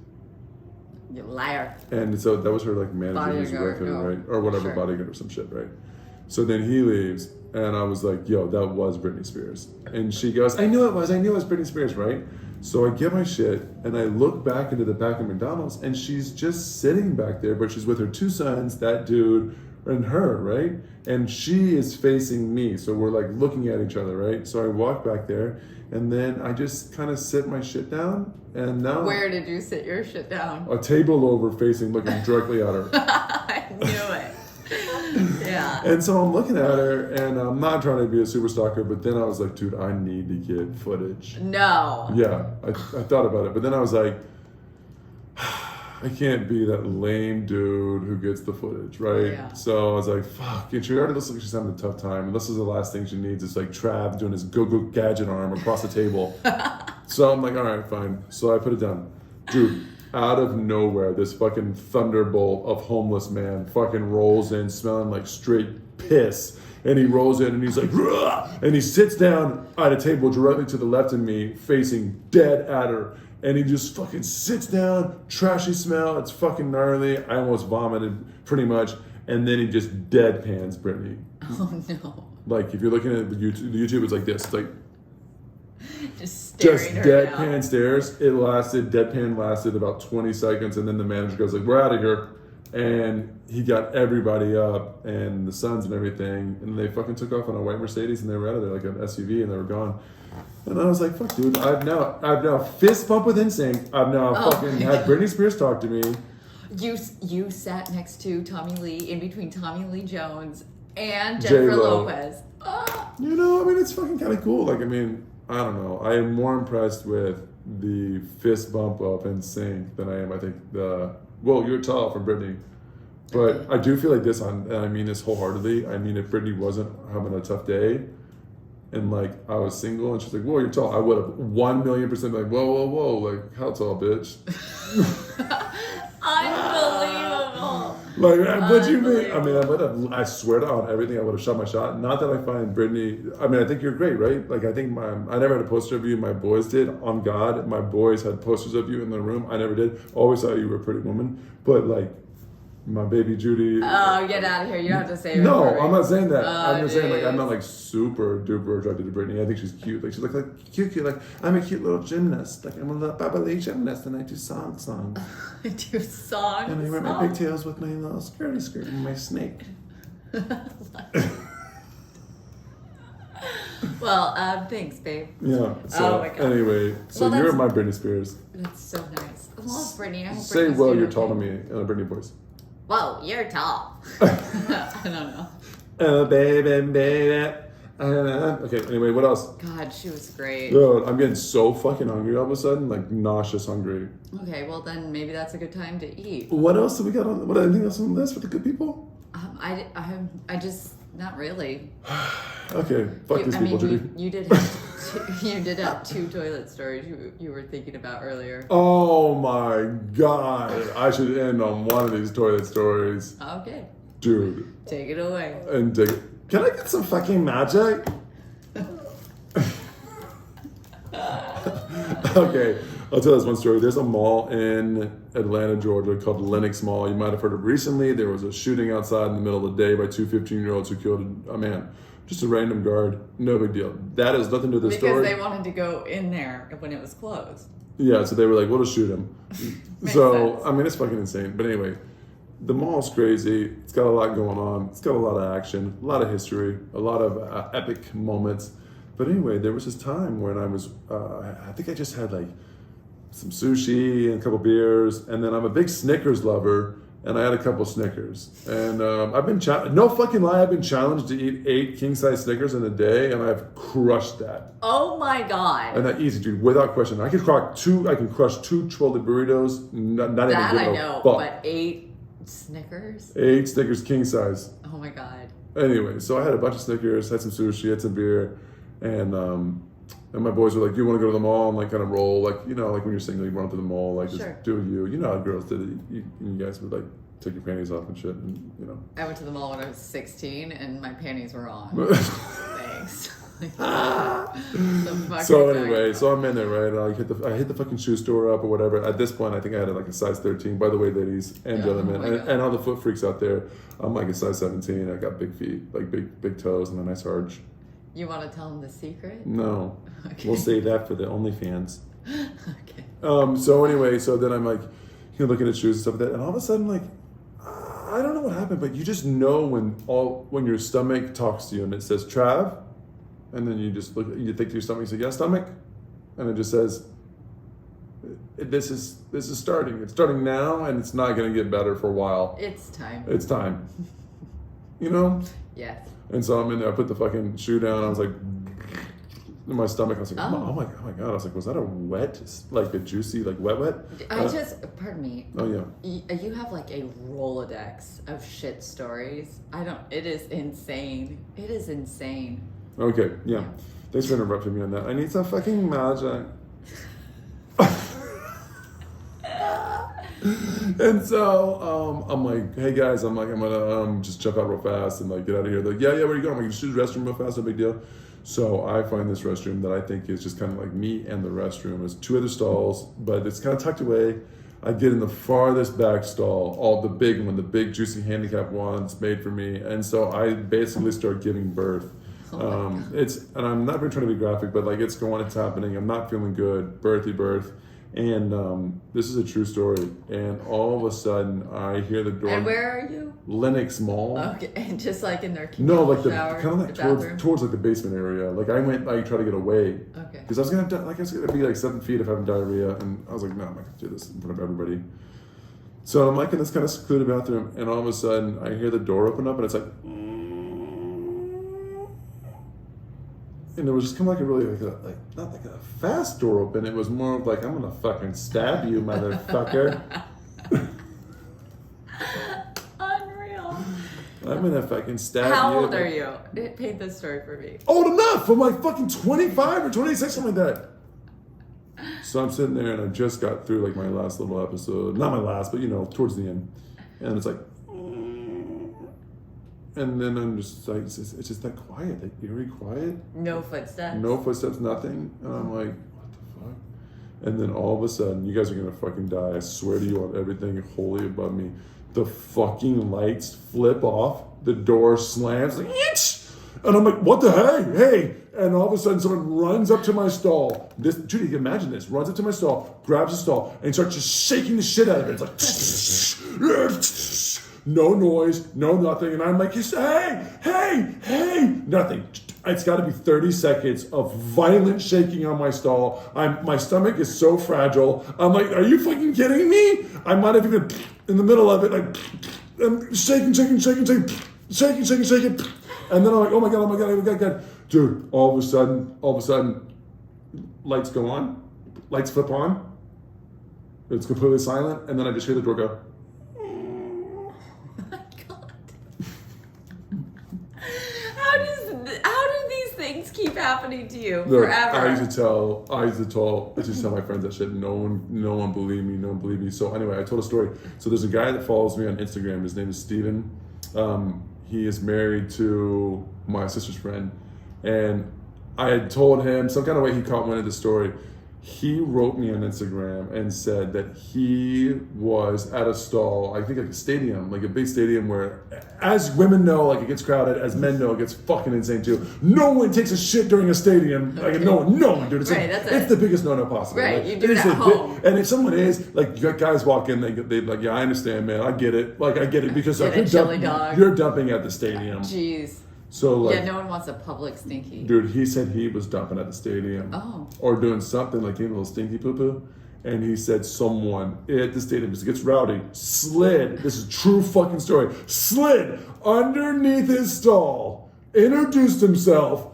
Speaker 2: You liar.
Speaker 1: And so that was her like manager who's
Speaker 2: Bodyguard,
Speaker 1: working,
Speaker 2: no.
Speaker 1: right? Or whatever,
Speaker 2: Sure.
Speaker 1: bodyguard or some shit, right? So then he leaves, and I was like, yo, that was Britney Spears. And she goes, I knew it was Britney Spears, right? So I get my shit, and I look back into the back of McDonald's, and she's just sitting back there, but she's with her 2 sons, that dude, and her, right? And she is facing me, so we're like looking at each other, right? So I walk back there, and then I just kind of sit my shit down, and now
Speaker 2: Where did you sit your shit down?
Speaker 1: a table over facing, looking directly at her.
Speaker 2: knew it. Yeah.
Speaker 1: And so I'm looking at her, and I'm not trying to be a super stalker, but then I was like, dude, I need to get footage.
Speaker 2: No.
Speaker 1: Yeah, I thought about it, but then I was like, I can't be that lame dude who gets the footage, right?
Speaker 2: Yeah.
Speaker 1: So I was like, fuck. And she already looks like she's having a tough time. And this is the last thing she needs is like Trav doing his go-go gadget arm across the table. So I'm like, all right, fine. So I put it down. Dude, out of nowhere, this fucking thunderbolt of homeless man fucking rolls in smelling like straight piss. And he rolls in and he's like, "Rah!" And he sits down at a table directly to the left of me, facing dead at her. And he just fucking sits down, trashy smell, it's fucking gnarly. I almost vomited pretty much. And then he just deadpans Brittany.
Speaker 2: Oh no.
Speaker 1: Like if you're looking at the YouTube it's like this. It's like
Speaker 2: Just
Speaker 1: just
Speaker 2: staring her
Speaker 1: deadpan
Speaker 2: down.
Speaker 1: stares. Deadpan lasted about 20 seconds. And then the manager goes like, we're out of here. And he got everybody up and the sons and everything. And they fucking took off on a white Mercedes and they were out of there like an SUV and they were gone. And I was like, fuck, dude, I've now fist bump with NSYNC. I've now fucking had Britney Spears talk to me.
Speaker 2: You sat next to Tommy Lee, in between Tommy Lee Jones and Jennifer
Speaker 1: J-Lo.
Speaker 2: Lopez. Ah.
Speaker 1: You know, I mean, it's fucking kind of cool. Like, I mean, I don't know. I am more impressed with the fist bump of NSYNC than I am, I think, You're Tall from Britney. But I do feel like this, and I mean this wholeheartedly. I mean, if Britney wasn't having a tough day, and like I was single and she's like, whoa, you're tall, I would have 1,000,000% be like, whoa, like, how tall, bitch?
Speaker 2: Unbelievable.
Speaker 1: Like, what do you mean? I mean, I swear to God, everything, I would have shot my shot. Not that I find Britney, I mean, I think you're great, right? Like, I think I never had a poster of you. My boys did. On God, my boys had posters of you in the room. I never did. Always thought you were a pretty woman. But like, my baby Judy.
Speaker 2: Oh, get out of here. You don't have to say it.
Speaker 1: No,
Speaker 2: for me.
Speaker 1: I'm not saying that.
Speaker 2: Oh,
Speaker 1: I'm just saying, like, I'm
Speaker 2: jeez.
Speaker 1: not like super duper attracted to Britney. I think she's cute. Like, she's like cute. Like, I'm a cute little gymnast. Like, I'm a little ballet gymnast, and I do songs.
Speaker 2: I do songs.
Speaker 1: And I wear my pigtails with my little skirty skirt and my snake.
Speaker 2: Well, thanks, babe.
Speaker 1: Yeah. So
Speaker 2: Oh my God.
Speaker 1: anyway, so
Speaker 2: Well,
Speaker 1: you're
Speaker 2: that's-
Speaker 1: my Britney Spears.
Speaker 2: That's so nice. I love Brittany. I hope
Speaker 1: Say,
Speaker 2: Britney's
Speaker 1: well,
Speaker 2: doing
Speaker 1: you're tall to
Speaker 2: okay.
Speaker 1: me in a Britney voice.
Speaker 2: Whoa, you're tall. I don't know.
Speaker 1: Oh, baby. Okay, anyway, what else?
Speaker 2: God, she was great.
Speaker 1: Dude, I'm getting so fucking hungry all of a sudden, like nauseous hungry.
Speaker 2: Okay, well then maybe that's a good time to eat.
Speaker 1: What else do we got on? What anything else on the list for the good people?
Speaker 2: I just not really.
Speaker 1: Okay, fuck these
Speaker 2: I
Speaker 1: people,
Speaker 2: mean,
Speaker 1: Judy.
Speaker 2: you did have two toilet stories you were thinking about earlier.
Speaker 1: Oh my god, I should end on one of these toilet stories,
Speaker 2: Okay,
Speaker 1: dude.
Speaker 2: take it away.
Speaker 1: And can I get some fucking magic? Okay, I'll tell this one story. There's a mall in Atlanta, Georgia called Lenox Mall. You might have heard of recently. There was a shooting outside in the middle of the day by two 15-year-olds who killed a man. Just a random guard. No big deal. That has nothing to do with the
Speaker 2: Because
Speaker 1: story.
Speaker 2: they wanted to go in there when it was closed.
Speaker 1: Yeah, so they were like, we'll just shoot him.
Speaker 2: Makes
Speaker 1: So,
Speaker 2: sense.
Speaker 1: I mean, it's fucking insane. But anyway, the mall's crazy. It's got a lot going on. It's got a lot of action, a lot of history, a lot of epic moments. But anyway, there was this time when I was, I think I just had like some sushi and a couple beers. And then I'm a big Snickers lover. And I had a couple Snickers. And I've been, no fucking lie, I've been challenged to eat 8 king-size Snickers in a day. And I've crushed that.
Speaker 2: Oh my god.
Speaker 1: And that easy, dude, without question. I can crush two Chipotle burritos. Not even
Speaker 2: That
Speaker 1: give
Speaker 2: I
Speaker 1: a
Speaker 2: know,
Speaker 1: fuck.
Speaker 2: but 8 Snickers?
Speaker 1: 8 Snickers king size.
Speaker 2: Oh my god.
Speaker 1: Anyway, so I had a bunch of Snickers, had some sushi, had some beer, and my boys were like, "Do you want to go to the mall and like kind of roll, like you know, like when you're single, you run to the mall, like just
Speaker 2: Sure.
Speaker 1: do you. You know how girls did it. You guys would like take your panties off and shit, and you know."
Speaker 2: I went to the mall when I was 16 and my panties were on. Thanks. The fuck
Speaker 1: So
Speaker 2: are you
Speaker 1: anyway,
Speaker 2: talking
Speaker 1: so I'm in there, right? I hit the fucking shoe store up or whatever. At this point, I think I had like a size 13. By the way, ladies and
Speaker 2: Yeah,
Speaker 1: gentlemen,
Speaker 2: oh my
Speaker 1: and,
Speaker 2: God.
Speaker 1: and all the foot freaks out there, I'm like a size 17. I got big feet, like big toes, and a nice arch.
Speaker 2: You want to tell them the secret?
Speaker 1: No,
Speaker 2: Okay.
Speaker 1: we'll save that for the OnlyFans.
Speaker 2: Okay.
Speaker 1: So anyway, so then I'm like, looking at shoes and stuff like that, and all of a sudden, like, I don't know what happened, but you just know when your stomach talks to you and it says Trav, and then you just look, you think to your stomach, you say, yeah, stomach, and it just says, this is starting. It's starting now, and it's not going to get better for a while.
Speaker 2: It's time.
Speaker 1: It's time. You know?
Speaker 2: Yes.
Speaker 1: And so I'm in there. I put the fucking shoe down. I was like, in my stomach. I was like, oh my god. I was like, was that a wet, like a juicy, like wet?
Speaker 2: Pardon me.
Speaker 1: Oh yeah.
Speaker 2: You have like a Rolodex of shit stories. It is insane. It is insane.
Speaker 1: Okay, yeah. Thanks for interrupting me on that. I need some fucking magic. And so I'm like, hey guys, I'm gonna just jump out real fast and like get out of here. They're like, yeah, where are you going? I'm like, just use the restroom real fast, no big deal. So I find this restroom that I think is just kind of like me and the restroom. There's 2 other stalls, but it's kind of tucked away. I get in the farthest back stall, all the big one, the big juicy handicap one that's made for me. And so I basically start giving birth. And I'm not even trying to be graphic, but like it's happening. I'm not feeling good, birth. And this is a true story. And all of a sudden, I hear the door.
Speaker 2: And where are you?
Speaker 1: Lenox Mall.
Speaker 2: Okay, and just like in their
Speaker 1: No, like the
Speaker 2: shower,
Speaker 1: kind of like towards like the basement area. Like I went, like try to get away.
Speaker 2: Okay.
Speaker 1: Because I was gonna be like 7 feet if having diarrhea, and I was like, no, I'm not gonna do this in front of everybody. So I'm like in this kind of secluded bathroom, and all of a sudden I hear the door open up, and it's like. And it was just kind of like a really, not like a fast door open. It was more of like, I'm going to fucking stab you, motherfucker.
Speaker 2: Unreal.
Speaker 1: I'm going to fucking stab you.
Speaker 2: How old are you? Paint this story for me.
Speaker 1: Old enough. I'm like fucking 25 or 26, something like that. So I'm sitting there and I just got through like my last little episode. Not my last, but towards the end. And it's like, and then I'm just like, it's just that quiet, like eerie quiet.
Speaker 2: No footsteps.
Speaker 1: No footsteps, nothing. And I'm like, what the fuck? And then all of a sudden, you guys are gonna fucking die. I swear to you on everything wholly above me. The fucking lights flip off. The door slams. Like, and I'm like, what the hey? And all of a sudden, someone runs up to my stall. Judy, you can imagine this. Runs up to my stall, grabs the stall, and starts just shaking the shit out of it. It's like, no noise, no nothing. And I'm like, hey, nothing. It's got to be 30 seconds of violent shaking on my stall. My stomach is so fragile. I'm like, are you fucking kidding me? I might have even in the middle of it, like, I'm shaking. And then I'm like, oh my God. Dude, all of a sudden, lights go on, lights flip on. It's completely silent. And then I just hear the door go.
Speaker 2: How do these things keep happening to you forever?
Speaker 1: I used to tell my friends that shit. No one believed me. So anyway, I told a story. So there's a guy that follows me on Instagram. His name is Steven. He is married to my sister's friend. And I had told him some kind of way he caught wind of the story. He wrote me on Instagram and said that he was at a stall, I think like a stadium, like a big stadium where, as women know, like it gets crowded, as men know, it gets fucking insane too. No one takes a shit during a stadium. Like no one, dude. It's the biggest no-no possible.
Speaker 2: Right,
Speaker 1: like,
Speaker 2: you do it at home.
Speaker 1: And if someone is, like, you got guys walk in, they like, yeah, I understand, man, I get it. Like, I get it because like, you're dumping at the stadium.
Speaker 2: Jeez.
Speaker 1: So like,
Speaker 2: yeah, no one wants a public stinky.
Speaker 1: Dude, he said he was dumping at the stadium.
Speaker 2: Oh.
Speaker 1: Or doing something like getting a little stinky poo-poo. And he said someone at the stadium, because it gets rowdy, slid, this is a true fucking story, slid underneath his stall, introduced himself,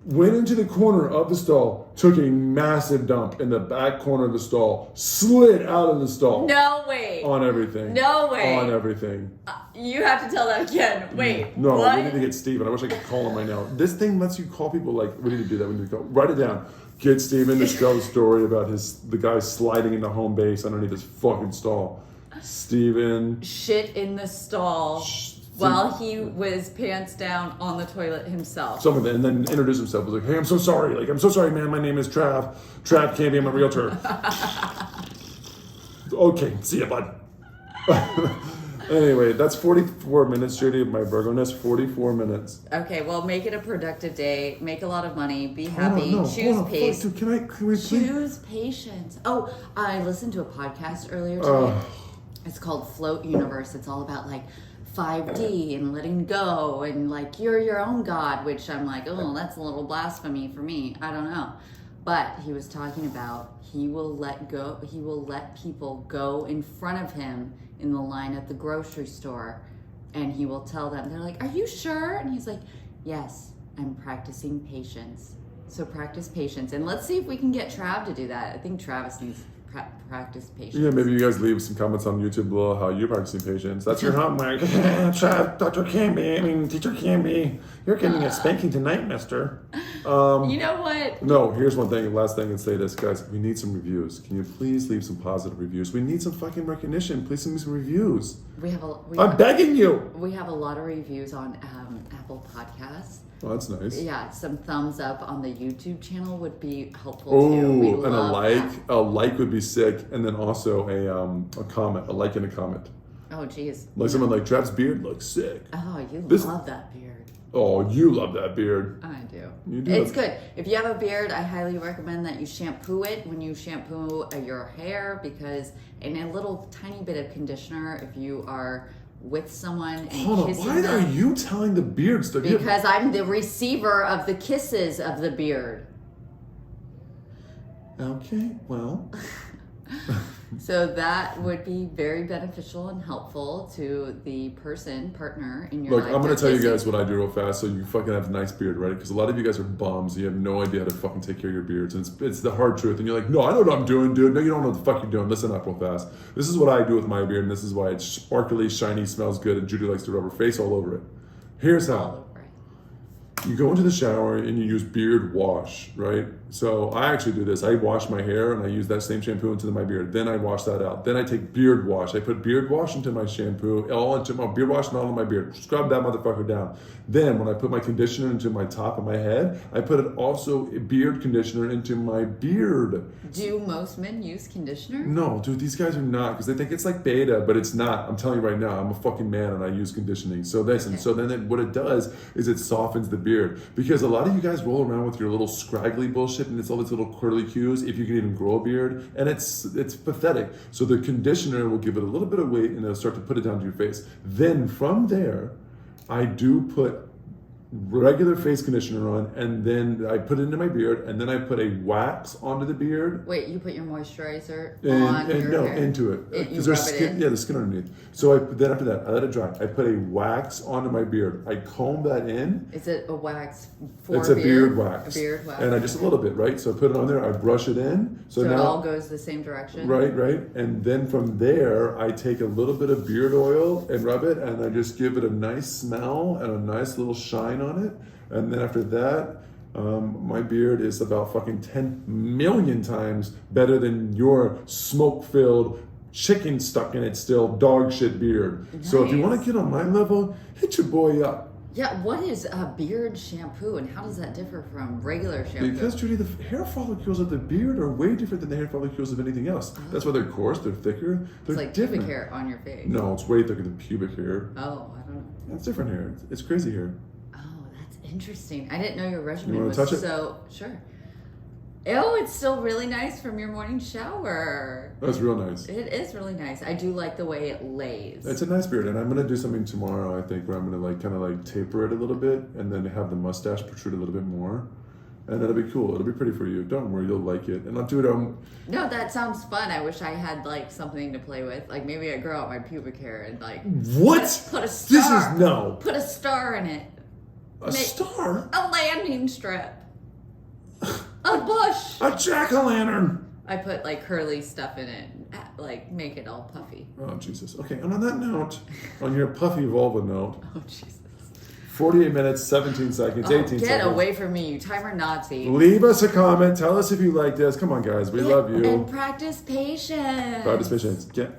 Speaker 1: went into the corner of the stall, took a massive dump in the back corner of the stall, slid out of the stall.
Speaker 2: No way.
Speaker 1: On everything.
Speaker 2: No way.
Speaker 1: On everything.
Speaker 2: You have to tell that again. Wait.
Speaker 1: No,
Speaker 2: what?
Speaker 1: we need to get Steven. I wish I could call him right now. This thing lets you call people like, we need to do that. We need to go. Write it down. Get Steven to tell the story about the guy sliding into home base underneath his fucking stall. Steven.
Speaker 2: Shit in the stall. While he was pants down on the toilet himself.
Speaker 1: Some of it, and then introduced himself. Was like, hey, I'm so sorry. Like, I'm so sorry, man. My name is Trav. Trav Canby. I'm a realtor. Okay, see ya, bud. Anyway, that's 44 minutes, Judy, of my Virgo nest. 44 minutes.
Speaker 2: Okay, well, make it a productive day. Make a lot of money. Be happy. Choose patience.
Speaker 1: Dude, can we please?
Speaker 2: Choose patience. Oh, I listened to a podcast earlier today. It's called Float Universe. It's all about like 5D and letting go and like you're your own god, which I'm like, oh, that's a little blasphemy for me. I don't know. But he was talking about he will let people go in front of him in the line at the grocery store, and he will tell them, they're like, "Are you sure?" And he's like, "Yes, I'm practicing patience." So practice patience, and let's see if we can get Trav to do that. I think Travis needs practice patience.
Speaker 1: Yeah, maybe you guys leave some comments on YouTube below how you're practicing patience. That's your homework.
Speaker 3: Dr. Teacher Camby, you're getting a spanking tonight, mister.
Speaker 2: You know what?
Speaker 1: No, here's one thing. Last thing, and say this, guys. We need some reviews. Can you please leave some positive reviews? We need some fucking recognition. Please send me some reviews.
Speaker 3: I'm begging you.
Speaker 2: We have a lot of reviews on Apple Podcasts.
Speaker 1: Oh, that's nice.
Speaker 2: Yeah, some thumbs up on the YouTube channel would be helpful
Speaker 1: Oh,
Speaker 2: too. We
Speaker 1: and a
Speaker 2: love
Speaker 1: like.
Speaker 2: that.
Speaker 1: A like would be sick, and then also a comment, a like and a comment.
Speaker 2: Oh, geez.
Speaker 1: Like someone like Trav's beard looks sick.
Speaker 2: Oh, you
Speaker 1: This-
Speaker 2: love that beard.
Speaker 1: Oh, you love that beard.
Speaker 2: I do.
Speaker 1: You do.
Speaker 2: It's good. If you have a beard, I highly recommend that you shampoo it when you shampoo your hair, because in a little tiny bit of conditioner, if you are with someone and
Speaker 1: Hold on.
Speaker 2: kissing
Speaker 1: Why
Speaker 2: them,
Speaker 1: are you telling the beard stuff?
Speaker 2: because I'm the receiver of the kisses of the beard.
Speaker 1: Okay, well.
Speaker 2: So that would be very beneficial and helpful to the partner in your
Speaker 1: Look,
Speaker 2: life.
Speaker 1: I'm going to tell you
Speaker 2: Kissing.
Speaker 1: guys what I do real fast so you fucking have a nice beard, right? Because a lot of you guys are bums. You have no idea how to fucking take care of your beards. And it's the hard truth. And you're like, no, I know what I'm doing, dude. No, you don't know what the fuck you're doing. Listen up real fast. This is what I do with my beard, and this is why it's sparkly, shiny, smells good, and Judy likes to rub her face all over it. Here's how.
Speaker 2: All over it.
Speaker 1: You go into the shower and you use beard wash, right? So I actually do this. I wash my hair and I use that same shampoo into my beard. Then I wash that out. Then I take beard wash. I put beard wash into my shampoo, all into my beard wash and all in my beard. Scrub that motherfucker down. Then when I put my conditioner into my top of my head, I put it also beard conditioner into my beard.
Speaker 2: Do most men use conditioner?
Speaker 1: No, dude, these guys are not, because they think it's like beta, but it's not. I'm telling you right now, I'm a fucking man and I use conditioning. So listen,
Speaker 2: Okay.
Speaker 1: so then what it does is it softens the beard, because a lot of you guys roll around with your little scraggly bullshit and it's all these little curly cues, if you can even grow a beard, and it's pathetic. So the conditioner will give it a little bit of weight and it'll start to put it down to your face. Then from there, I do put regular face conditioner on, and then I put it into my beard, and then I put a wax onto the beard.
Speaker 2: Wait, you put your moisturizer
Speaker 1: And,
Speaker 2: on
Speaker 1: and
Speaker 2: your
Speaker 1: no,
Speaker 2: hair?
Speaker 1: into it.
Speaker 2: You
Speaker 1: Because there's
Speaker 2: rub it
Speaker 1: skin,
Speaker 2: in?
Speaker 1: yeah, the skin underneath. So then after that, I let it dry. I put a wax onto my beard. I comb that in.
Speaker 2: Is it a wax for
Speaker 1: It's a beard wax.
Speaker 2: A beard wax.
Speaker 1: And I just a little bit, right? So I put it on there. I brush it in. So
Speaker 2: So
Speaker 1: now,
Speaker 2: it all goes the same direction?
Speaker 1: right. And then from there, I take a little bit of beard oil and rub it, and I just give it a nice smell and a nice little shine on it. And then after that, my beard is about fucking 10 million times better than your smoke-filled, chicken stuck in it still, dog shit beard. So if you want
Speaker 2: Nice.
Speaker 1: to get on my level, hit your boy up.
Speaker 2: Yeah, what is a beard shampoo and how does that differ from regular shampoo?
Speaker 1: Because, Judy, the hair follicles of the beard are way different than the hair follicles of anything else. That's why they're coarse, they're thicker, they're
Speaker 2: it's like
Speaker 1: different.
Speaker 2: pubic hair on your face.
Speaker 1: No, it's way thicker than pubic hair.
Speaker 2: Oh, I don't know.
Speaker 1: It's different hair. It's crazy hair.
Speaker 2: Oh, that's interesting. I didn't know your regimen
Speaker 1: wanna
Speaker 2: was
Speaker 1: touch it?
Speaker 2: so sure. Oh, it's still really nice from your morning shower.
Speaker 1: That's real nice.
Speaker 2: It is really nice. I do like the way it lays.
Speaker 1: It's a nice beard, and I'm gonna do something tomorrow. I think where I'm gonna like kind of like taper it a little bit, and then have the mustache protrude a little bit more, and that'll be cool. It'll be pretty for you. Don't worry, you'll like it. And I'll do it.
Speaker 2: No, that sounds fun. I wish I had like something to play with. Like maybe I grow out my pubic hair and like
Speaker 1: What?
Speaker 2: put a
Speaker 1: This
Speaker 2: star.
Speaker 1: is no
Speaker 2: Put a star in it.
Speaker 1: a star,
Speaker 2: A landing strip. A bush.
Speaker 1: a jack-o'-lantern.
Speaker 2: I put like curly stuff in it. Like make it all puffy.
Speaker 1: Oh Jesus. Okay. And on that note, on your puffy vulva note,
Speaker 2: Oh Jesus.
Speaker 1: 48 minutes, 17 seconds,
Speaker 2: Oh,
Speaker 1: 18
Speaker 2: get
Speaker 1: seconds.
Speaker 2: away from me, you timer Nazi.
Speaker 1: Leave us a comment. Tell us if you like this. Come on, guys. We love you.
Speaker 2: And practice patience.
Speaker 1: Practice patience. Get